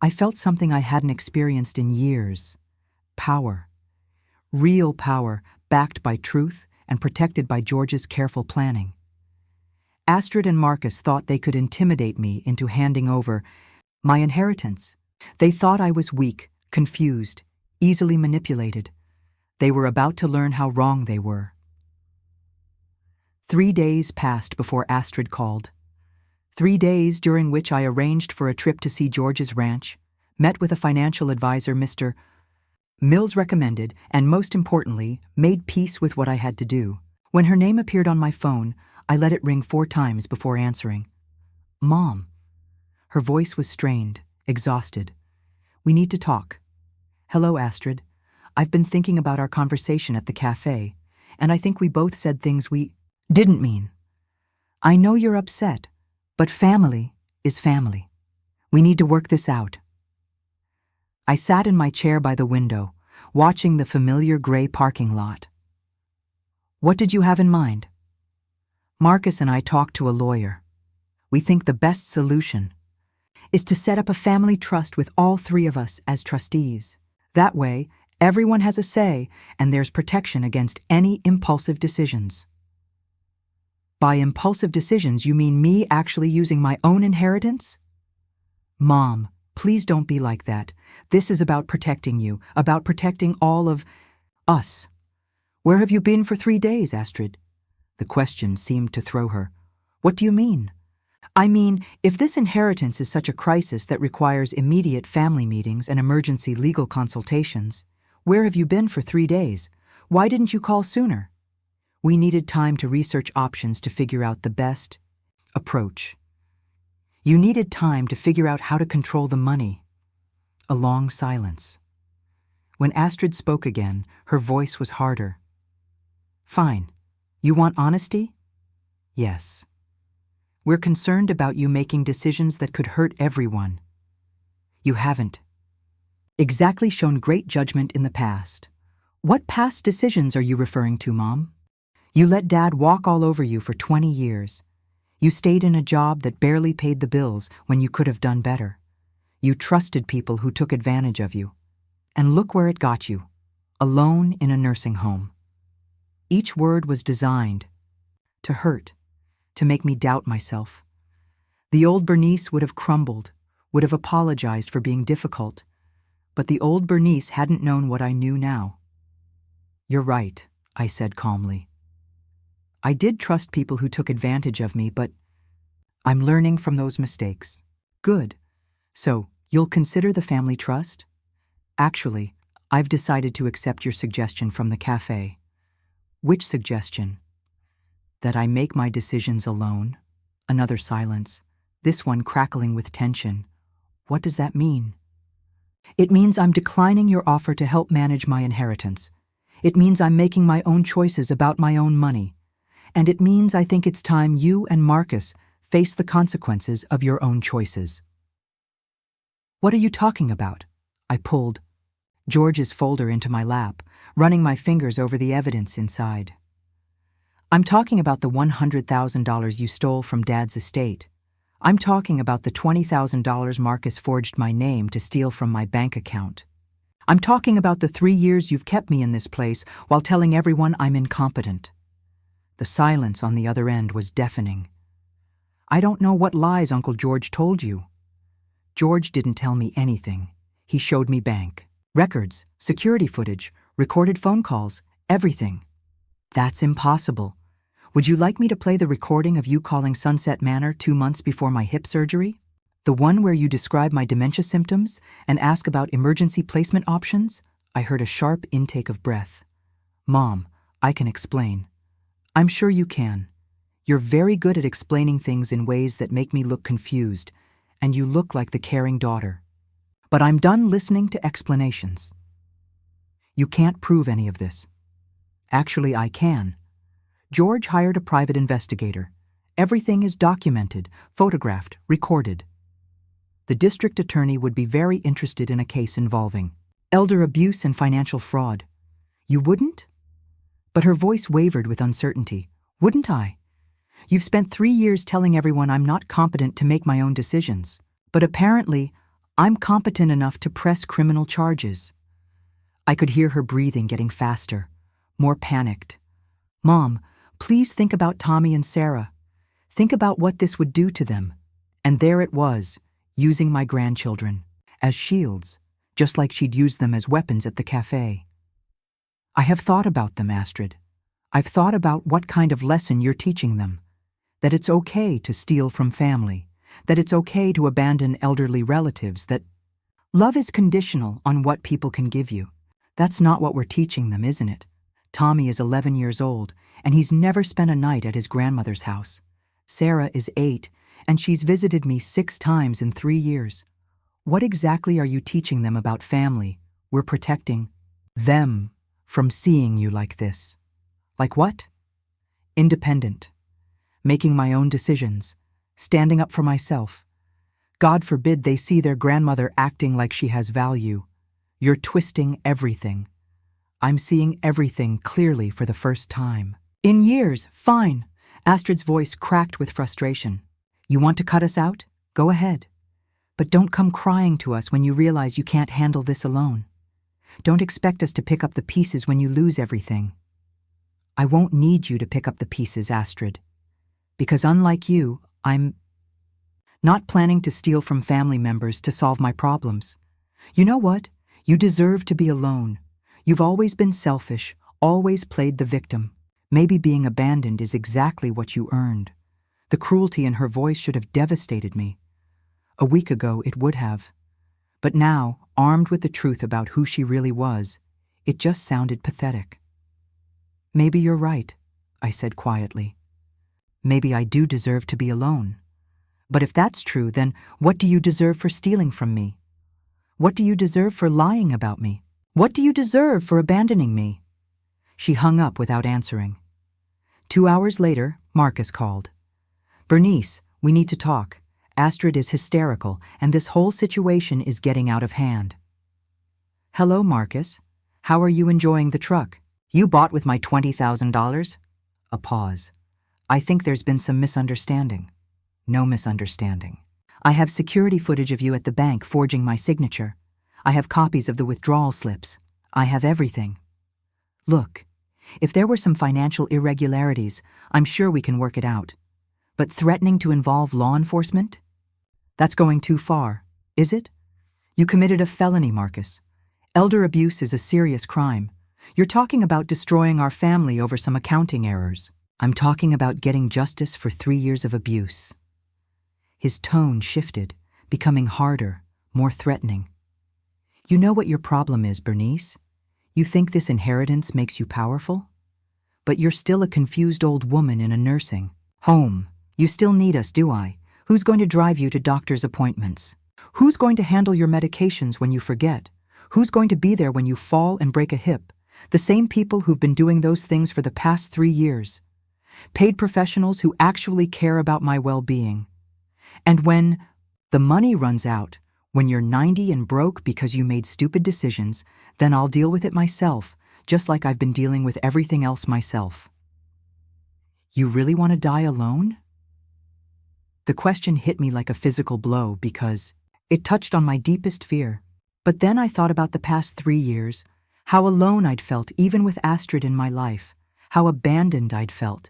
I felt something I hadn't experienced in years. Power. Real power, backed by truth and protected by George's careful planning. Astrid and Marcus thought they could intimidate me into handing over my inheritance. They thought I was weak, confused, easily manipulated. They were about to learn how wrong they were. 3 days passed before Astrid called. 3 days during which I arranged for a trip to see George's ranch, met with a financial advisor Mr. Mills recommended, and most importantly, made peace with what I had to do. When her name appeared on my phone, I let it ring 4 times before answering. Mom. Her voice was strained, exhausted. We need to talk. Hello, Astrid. I've been thinking about our conversation at the cafe, and I think we both said things we didn't mean. I know you're upset, but family is family. We need to work this out. I sat in my chair by the window, watching the familiar gray parking lot. What did you have in mind? Marcus and I talked to a lawyer. We think the best solution is to set up a family trust with all 3 of us as trustees. That way, everyone has a say and there's protection against any impulsive decisions. By impulsive decisions, you mean me actually using my own inheritance? Mom, please don't be like that. This is about protecting you, about protecting all of us. Where have you been for 3 days, Astrid? The question seemed to throw her. What do you mean? I mean, if this inheritance is such a crisis that requires immediate family meetings and emergency legal consultations, where have you been for 3 days? Why didn't you call sooner? We needed time to research options to figure out the best approach. You needed time to figure out how to control the money. A long silence. When Astrid spoke again, her voice was harder. Fine. You want honesty? Yes. We're concerned about you making decisions that could hurt everyone. You haven't exactly shown great judgment in the past. What past decisions are you referring to, Mom? You let Dad walk all over you for 20 years. You stayed in a job that barely paid the bills when you could have done better. You trusted people who took advantage of you. And look where it got you, alone in a nursing home. Each word was designed to hurt, to make me doubt myself. The old Bernice would have crumbled, would have apologized for being difficult, but the old Bernice hadn't known what I knew now. You're right, I said calmly. I did trust people who took advantage of me, but I'm learning from those mistakes. Good. So, you'll consider the family trust? Actually, I've decided to accept your suggestion from the cafe. Which suggestion? That I make my decisions alone? Another silence, this one crackling with tension. What does that mean? It means I'm declining your offer to help manage my inheritance. It means I'm making my own choices about my own money. And it means I think it's time you and Marcus face the consequences of your own choices. What are you talking about? I pulled George's folder into my lap, running my fingers over the evidence inside. I'm talking about the $100,000 you stole from Dad's estate. I'm talking about the $20,000 Marcus forged my name to steal from my bank account. I'm talking about the 3 years you've kept me in this place while telling everyone I'm incompetent. The silence on the other end was deafening. I don't know what lies Uncle George told you. George didn't tell me anything. He showed me bank records, security footage, recorded phone calls, everything. That's impossible. Would you like me to play the recording of you calling Sunset Manor 2 months before my hip surgery? The one where you describe my dementia symptoms and ask about emergency placement options? I heard a sharp intake of breath. Mom, I can explain. I'm sure you can. You're very good at explaining things in ways that make me look confused, and you look like the caring daughter. But I'm done listening to explanations. You can't prove any of this. Actually, I can. George hired a private investigator. Everything is documented, photographed, recorded. The district attorney would be very interested in a case involving elder abuse and financial fraud. You wouldn't? But her voice wavered with uncertainty. Wouldn't I? You've spent 3 years telling everyone I'm not competent to make my own decisions. But apparently, I'm competent enough to press criminal charges. I could hear her breathing getting faster, more panicked. Mom, please think about Tommy and Sarah. Think about what this would do to them. And there it was, using my grandchildren as shields, just like she'd used them as weapons at the cafe. I have thought about them, Astrid. I've thought about what kind of lesson you're teaching them. That it's okay to steal from family. That it's okay to abandon elderly relatives. That love is conditional on what people can give you. That's not what we're teaching them, isn't it? Tommy is 11 years old, and he's never spent a night at his grandmother's house. Sarah is 8, and she's visited me 6 times in 3 years. What exactly are you teaching them about family? We're protecting them from seeing you like this. Like what? Independent. Making my own decisions. Standing up for myself. God forbid they see their grandmother acting like she has value. You're twisting everything. I'm seeing everything clearly for the first time. In years, fine. Astrid's voice cracked with frustration. You want to cut us out? Go ahead. But don't come crying to us when you realize you can't handle this alone. Don't expect us to pick up the pieces when you lose everything. I won't need you to pick up the pieces, Astrid. Because unlike you, I'm not planning to steal from family members to solve my problems. You know what? You deserve to be alone. You've always been selfish, always played the victim. Maybe being abandoned is exactly what you earned. The cruelty in her voice should have devastated me. A week ago, it would have. But now, armed with the truth about who she really was, it just sounded pathetic. Maybe you're right, I said quietly. Maybe I do deserve to be alone. But if that's true, then what do you deserve for stealing from me? What do you deserve for lying about me? What do you deserve for abandoning me? She hung up without answering. 2 hours later, Marcus called. Bernice, we need to talk. Astrid is hysterical, and this whole situation is getting out of hand. Hello, Marcus. How are you enjoying the truck? You bought with my $20,000? A pause. I think there's been some misunderstanding. No misunderstanding. I have security footage of you at the bank forging my signature. I have copies of the withdrawal slips. I have everything. Look, if there were some financial irregularities, I'm sure we can work it out. But threatening to involve law enforcement? That's going too far, is it? You committed a felony, Marcus. Elder abuse is a serious crime. You're talking about destroying our family over some accounting errors. I'm talking about getting justice for 3 years of abuse. His tone shifted, becoming harder, more threatening. You know what your problem is, Bernice? You think this inheritance makes you powerful? But you're still a confused old woman in a nursing home. You still need us, do I? Who's going to drive you to doctor's appointments? Who's going to handle your medications when you forget? Who's going to be there when you fall and break a hip? The same people who've been doing those things for the past 3 years. Paid professionals who actually care about my well-being. And when the money runs out, when you're 90 and broke because you made stupid decisions, then I'll deal with it myself, just like I've been dealing with everything else myself. You really want to die alone? The question hit me like a physical blow because it touched on my deepest fear. But then I thought about the past 3 years, how alone I'd felt even with Astrid in my life, how abandoned I'd felt,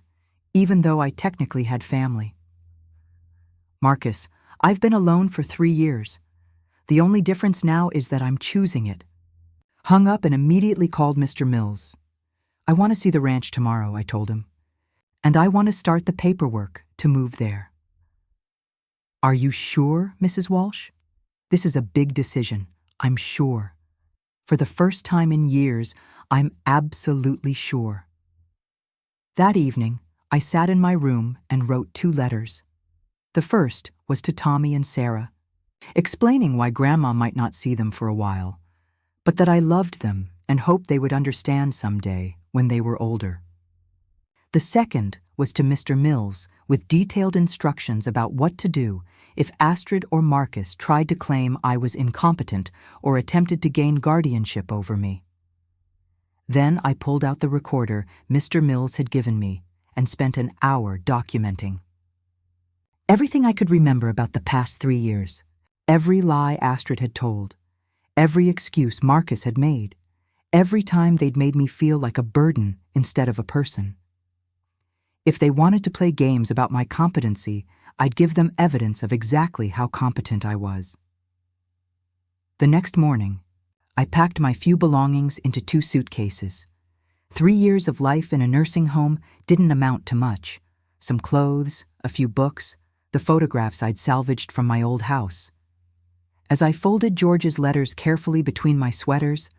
even though I technically had family. Marcus, I've been alone for 3 years. The only difference now is that I'm choosing it. Hung up and immediately called Mr. Mills. I want to see the ranch tomorrow, I told him. And I want to start the paperwork to move there. Are you sure, Mrs. Walsh? This is a big decision, I'm sure. For the first time in years, I'm absolutely sure. That evening, I sat in my room and wrote 2 letters. The first was to Tommy and Sarah, explaining why Grandma might not see them for a while, but that I loved them and hoped they would understand someday when they were older. The second was to Mr. Mills with detailed instructions about what to do if Astrid or Marcus tried to claim I was incompetent or attempted to gain guardianship over me. Then I pulled out the recorder Mr. Mills had given me and spent an hour documenting everything I could remember about the past 3 years, every lie Astrid had told, every excuse Marcus had made, every time they'd made me feel like a burden instead of a person. If they wanted to play games about my competency, I'd give them evidence of exactly how competent I was. The next morning, I packed my few belongings into 2 suitcases. 3 years of life in a nursing home didn't amount to much. Some clothes, a few books, the photographs I'd salvaged from my old house. As I folded George's letters carefully between my sweaters,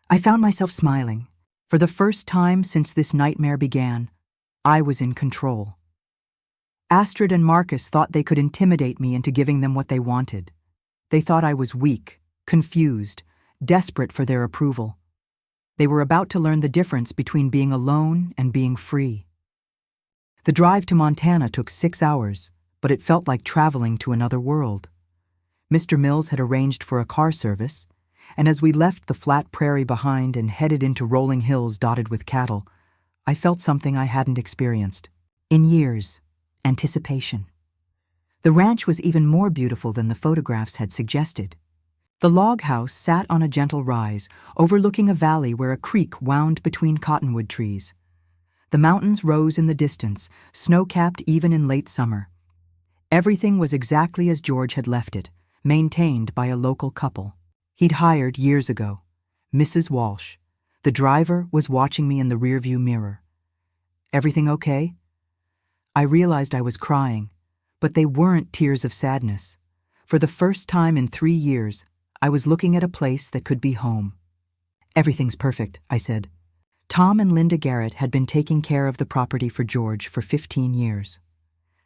I found myself smiling. For the first time since this nightmare began, I was in control. Astrid and Marcus thought they could intimidate me into giving them what they wanted. They thought I was weak, confused, desperate for their approval. They were about to learn the difference between being alone and being free. The drive to Montana took 6 hours, but it felt like traveling to another world. Mr. Mills had arranged for a car service, and as we left the flat prairie behind and headed into rolling hills dotted with cattle, I felt something I hadn't experienced in years: anticipation. The ranch was even more beautiful than the photographs had suggested. The log house sat on a gentle rise, overlooking a valley where a creek wound between cottonwood trees. The mountains rose in the distance, snow-capped even in late summer. Everything was exactly as George had left it, maintained by a local couple he'd hired years ago, Mrs. Walsh. The driver was watching me in the rearview mirror. Everything okay? I realized I was crying, but they weren't tears of sadness. For the first time in 3 years, I was looking at a place that could be home. Everything's perfect, I said. Tom and Linda Garrett had been taking care of the property for George for 15 years.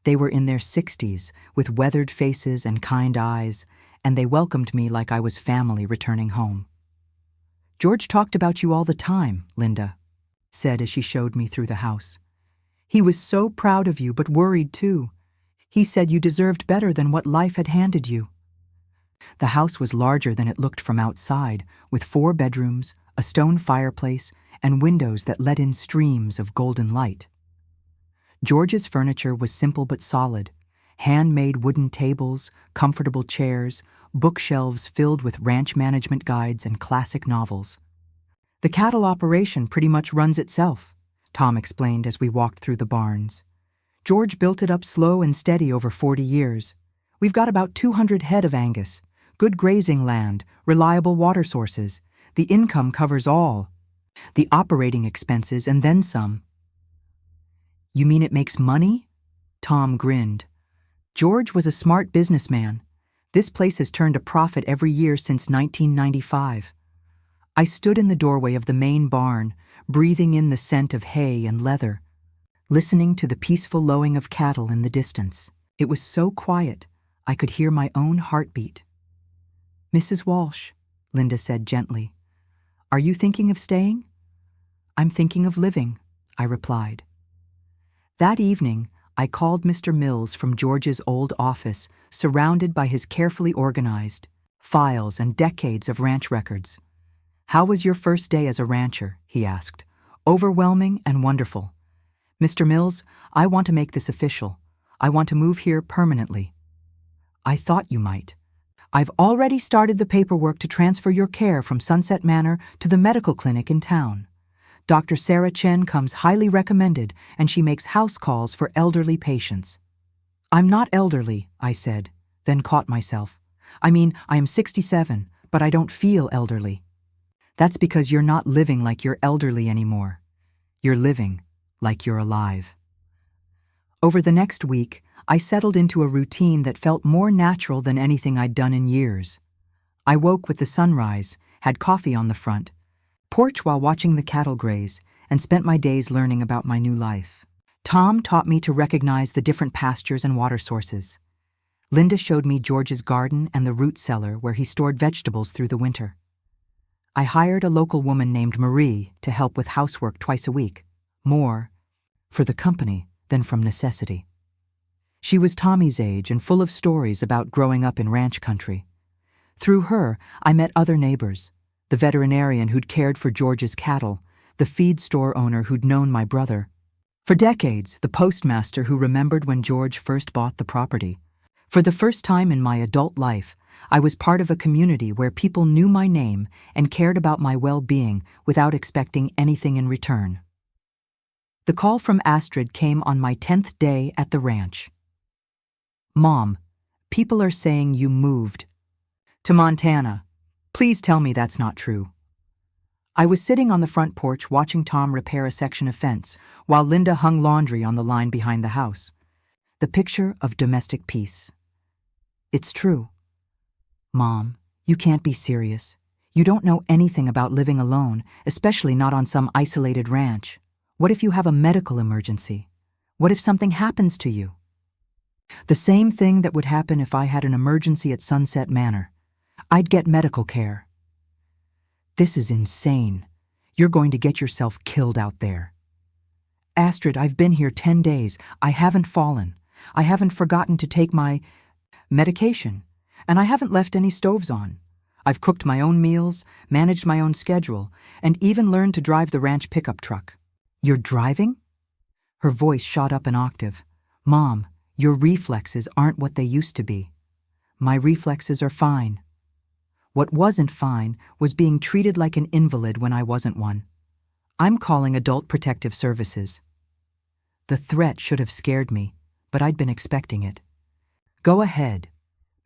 They were in their 60s, with weathered faces and kind eyes, and they welcomed me like I was family returning home. George talked about you all the time, Linda said as she showed me through the house. He was so proud of you, but worried too. He said you deserved better than what life had handed you. The house was larger than it looked from outside, with 4 bedrooms, a stone fireplace, and windows that let in streams of golden light. George's furniture was simple but solid: handmade wooden tables, comfortable chairs, bookshelves filled with ranch management guides and classic novels. The cattle operation pretty much runs itself, Tom explained as we walked through the barns. George built it up slow and steady over 40 years. We've got about 200 head of Angus, good grazing land, reliable water sources. The income covers all the operating expenses and then some. You mean it makes money? Tom grinned. George was a smart businessman. This place has turned a profit every year since 1995. I stood in the doorway of the main barn, breathing in the scent of hay and leather, listening to the peaceful lowing of cattle in the distance. It was so quiet, I could hear my own heartbeat. Mrs. Walsh, Linda said gently, are you thinking of staying? I'm thinking of living, I replied. That evening, I called Mr. Mills from George's old office, surrounded by his carefully organized files and decades of ranch records. How was your first day as a rancher? He asked. Overwhelming and wonderful. Mr. Mills, I want to make this official. I want to move here permanently. I thought you might. I've already started the paperwork to transfer your care from Sunset Manor to the medical clinic in town. Dr. Sarah Chen comes highly recommended, and she makes house calls for elderly patients. I'm not elderly, I said, then caught myself. I mean, I am 67, but I don't feel elderly. That's because you're not living like you're elderly anymore. You're living like you're alive. Over the next week, I settled into a routine that felt more natural than anything I'd done in years. I woke with the sunrise, had coffee on the front porch while watching the cattle graze, and spent my days learning about my new life. Tom taught me to recognize the different pastures and water sources. Linda showed me George's garden and the root cellar where he stored vegetables through the winter. I hired a local woman named Marie to help with housework twice a week, more for the company than from necessity. She was Tommy's age and full of stories about growing up in ranch country. Through her, I met other neighbors, the veterinarian who'd cared for George's cattle, the feed store owner who'd known my brother. For decades, the postmaster who remembered when George first bought the property. For the first time in my adult life, I was part of a community where people knew my name and cared about my well-being without expecting anything in return. The call from Astrid came on my 10th day at the ranch. Mom, people are saying you moved to Montana. Please tell me that's not true. I was sitting on the front porch watching Tom repair a section of fence while Linda hung laundry on the line behind the house. The picture of domestic peace. It's true. Mom, you can't be serious. You don't know anything about living alone, especially not on some isolated ranch. What if you have a medical emergency? What if something happens to you? The same thing that would happen if I had an emergency at Sunset Manor. I'd get medical care. This is insane. You're going to get yourself killed out there. Astrid, I've been here 10 days. I haven't fallen. I haven't forgotten to take my medication. And I haven't left any stoves on. I've cooked my own meals, managed my own schedule, and even learned to drive the ranch pickup truck. You're driving? Her voice shot up an octave. Mom, your reflexes aren't what they used to be. My reflexes are fine. What wasn't fine was being treated like an invalid when I wasn't one. I'm calling Adult Protective Services. The threat should have scared me, but I'd been expecting it. Go ahead.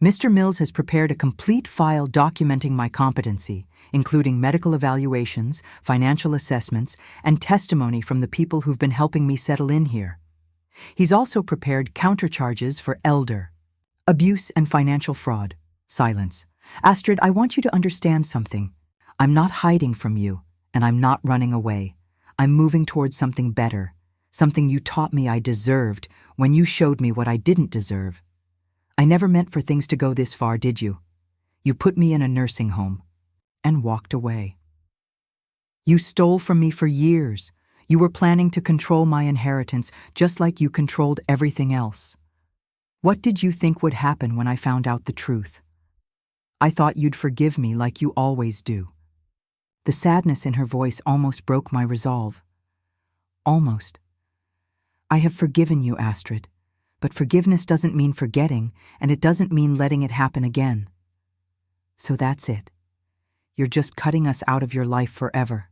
Mr. Mills has prepared a complete file documenting my competency, including medical evaluations, financial assessments, and testimony from the people who've been helping me settle in here. He's also prepared countercharges for elder abuse and financial fraud. Silence. Astrid, I want you to understand something. I'm not hiding from you, and I'm not running away. I'm moving towards something better, something you taught me I deserved when you showed me what I didn't deserve. I never meant for things to go this far, did you? You put me in a nursing home and walked away. You stole from me for years. You were planning to control my inheritance just like you controlled everything else. What did you think would happen when I found out the truth? I thought you'd forgive me like you always do. The sadness in her voice almost broke my resolve. Almost. I have forgiven you, Astrid, but forgiveness doesn't mean forgetting, and it doesn't mean letting it happen again. So that's it. You're just cutting us out of your life forever.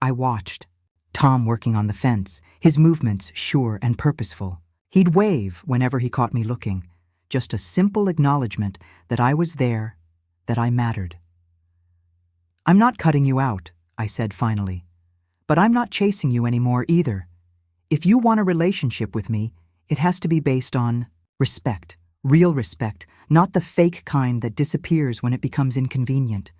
I watched. Tom working on the fence, his movements sure and purposeful. He'd wave whenever he caught me looking. Just a simple acknowledgement that I was there, that I mattered. I'm not cutting you out, I said finally. But I'm not chasing you anymore either. If you want a relationship with me, it has to be based on respect, real respect, not the fake kind that disappears when it becomes inconvenient.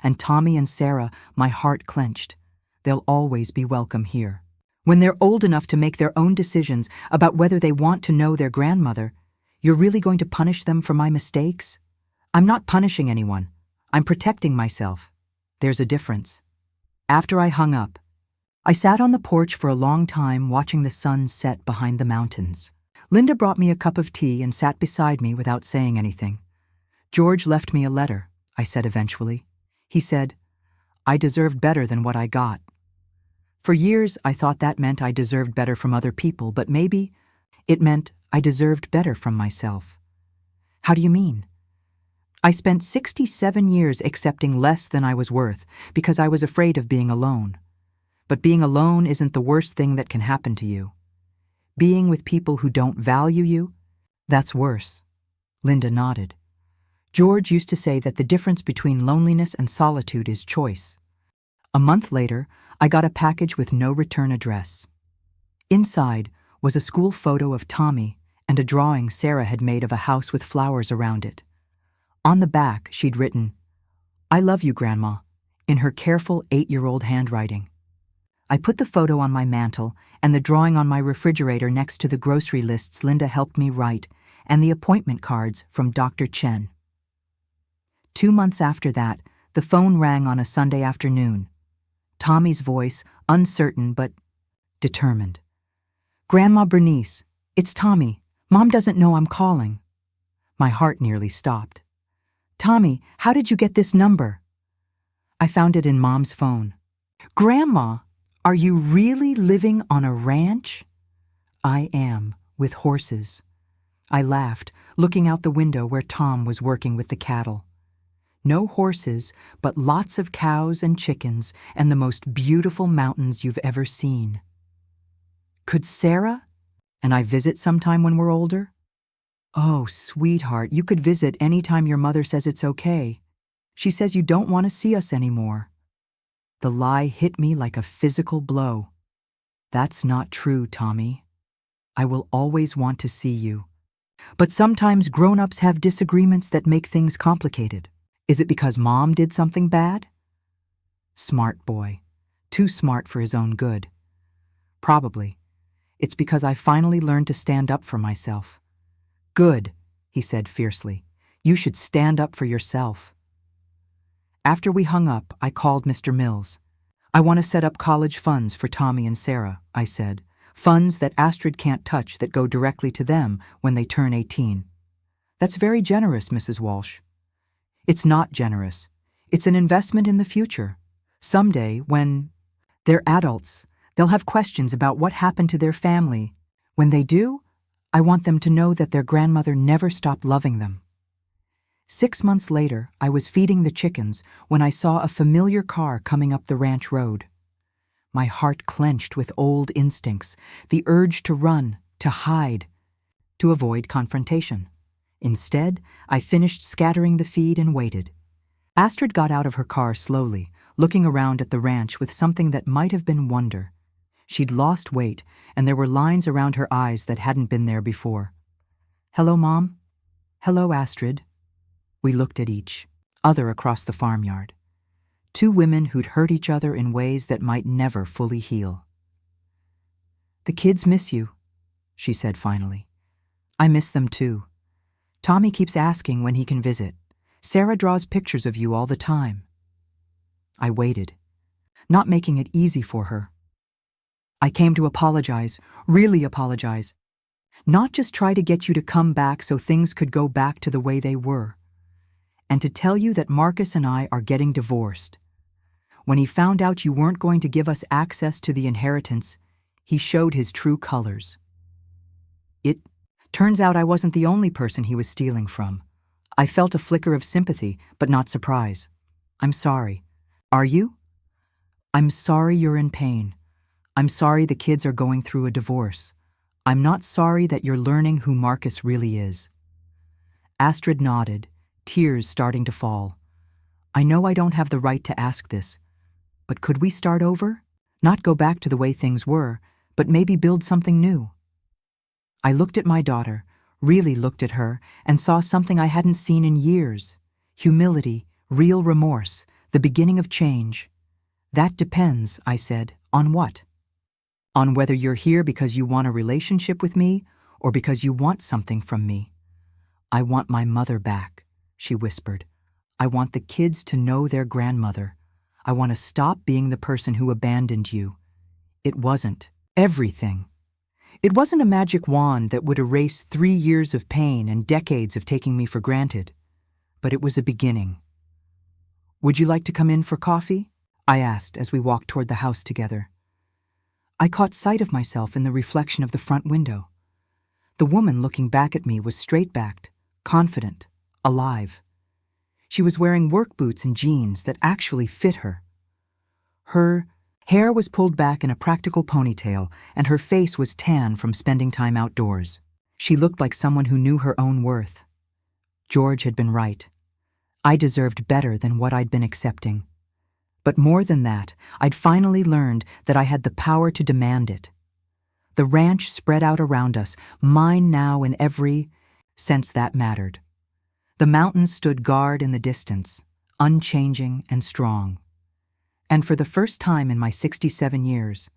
And Tommy and Sarah, my heart clenched. They'll always be welcome here. When they're old enough to make their own decisions about whether they want to know their grandmother, you're really going to punish them for my mistakes? I'm not punishing anyone. I'm protecting myself. There's a difference. After I hung up, I sat on the porch for a long time watching the sun set behind the mountains. Linda brought me a cup of tea and sat beside me without saying anything. George left me a letter, I said eventually. He said, I deserved better than what I got. For years, I thought that meant I deserved better from other people, but maybe it meant I deserved better from myself. How do you mean? I spent 67 years accepting less than I was worth because I was afraid of being alone. But being alone isn't the worst thing that can happen to you. Being with people who don't value you, that's worse. Linda nodded. George used to say that the difference between loneliness and solitude is choice. A month later, I got a package with no return address. Inside was a school photo of Tommy and a drawing Sarah had made of a house with flowers around it. On the back, she'd written, "I love you, Grandma," in her careful 8-year-old handwriting. I put the photo on my mantel and the drawing on my refrigerator next to the grocery lists Linda helped me write and the appointment cards from Dr. Chen. 2 months after that, the phone rang on a Sunday afternoon. Tommy's voice, uncertain but determined. "Grandma Bernice, it's Tommy. Mom doesn't know I'm calling." My heart nearly stopped. "Tommy, how did you get this number?" "I found it in Mom's phone." "Grandma, are you really living on a ranch?" "I am, with horses." I laughed, looking out the window where Tom was working with the cattle. No horses, but lots of cows and chickens and the most beautiful mountains you've ever seen. "Could Sarah and I visit sometime when we're older?" "Oh, sweetheart, you could visit any time your mother says it's okay. She says you don't want to see us anymore." The lie hit me like a physical blow. "That's not true, Tommy. I will always want to see you. But sometimes grown-ups have disagreements that make things complicated. Is it because Mom did something bad?" Smart boy. Too smart for his own good. "Probably. It's because I finally learned to stand up for myself." "Good," he said fiercely. "You should stand up for yourself." After we hung up, I called Mr. Mills. "I want to set up college funds for Tommy and Sarah," I said. "Funds that Astrid can't touch that go directly to them when they turn 18. "That's very generous, Mrs. Walsh." "It's not generous. It's an investment in the future. Someday, when they're adults, they'll have questions about what happened to their family. When they do, I want them to know that their grandmother never stopped loving them." 6 months later, I was feeding the chickens when I saw a familiar car coming up the ranch road. My heart clenched with old instincts, the urge to run, to hide, to avoid confrontation. Instead, I finished scattering the feed and waited. Astrid got out of her car slowly, looking around at the ranch with something that might have been wonder. She'd lost weight, and there were lines around her eyes that hadn't been there before. "Hello, Mom." "Hello, Astrid." We looked at each other across the farmyard. Two women who'd hurt each other in ways that might never fully heal. "The kids miss you," she said finally. "I miss them too. Tommy keeps asking when he can visit. Sarah draws pictures of you all the time." I waited, not making it easy for her. "I came to apologize, really apologize. Not just try to get you to come back so things could go back to the way they were. And to tell you that Marcus and I are getting divorced. When he found out you weren't going to give us access to the inheritance, he showed his true colors. It turns out I wasn't the only person he was stealing from. I felt a flicker of sympathy, but not surprise. I'm sorry. Are you? I'm sorry you're in pain. I'm sorry the kids are going through a divorce. I'm not sorry that you're learning who Marcus really is." Astrid nodded, tears starting to fall. "I know I don't have the right to ask this, but could we start over? Not go back to the way things were, but maybe build something new." I looked at my daughter, really looked at her, and saw something I hadn't seen in years. Humility, real remorse, the beginning of change. "That depends," I said. "On what? On whether you're here because you want a relationship with me or because you want something from me." "I want my mother back," she whispered. "I want the kids to know their grandmother. I want to stop being the person who abandoned you." It wasn't everything. It wasn't a magic wand that would erase 3 years of pain and decades of taking me for granted. But it was a beginning. "Would you like to come in for coffee?" I asked as we walked toward the house together. I caught sight of myself in the reflection of the front window. The woman looking back at me was straight-backed, confident, alive. She was wearing work boots and jeans that actually fit her. Her hair was pulled back in a practical ponytail, and her face was tan from spending time outdoors. She looked like someone who knew her own worth. George had been right. I deserved better than what I'd been accepting. But more than that, I'd finally learned that I had the power to demand it. The ranch spread out around us, mine now in every sense that mattered. The mountains stood guard in the distance, unchanging and strong. And for the first time in my 67 years,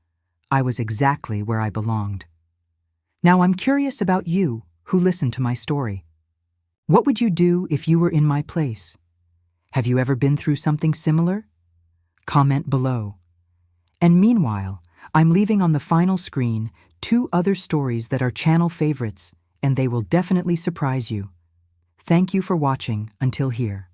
I was exactly where I belonged. Now I'm curious about you who listened to my story. What would you do if you were in my place? Have you ever been through something similar? Comment below. And meanwhile, I'm leaving on the final screen 2 other stories that are channel favorites, and they will definitely surprise you. Thank you for watching until here.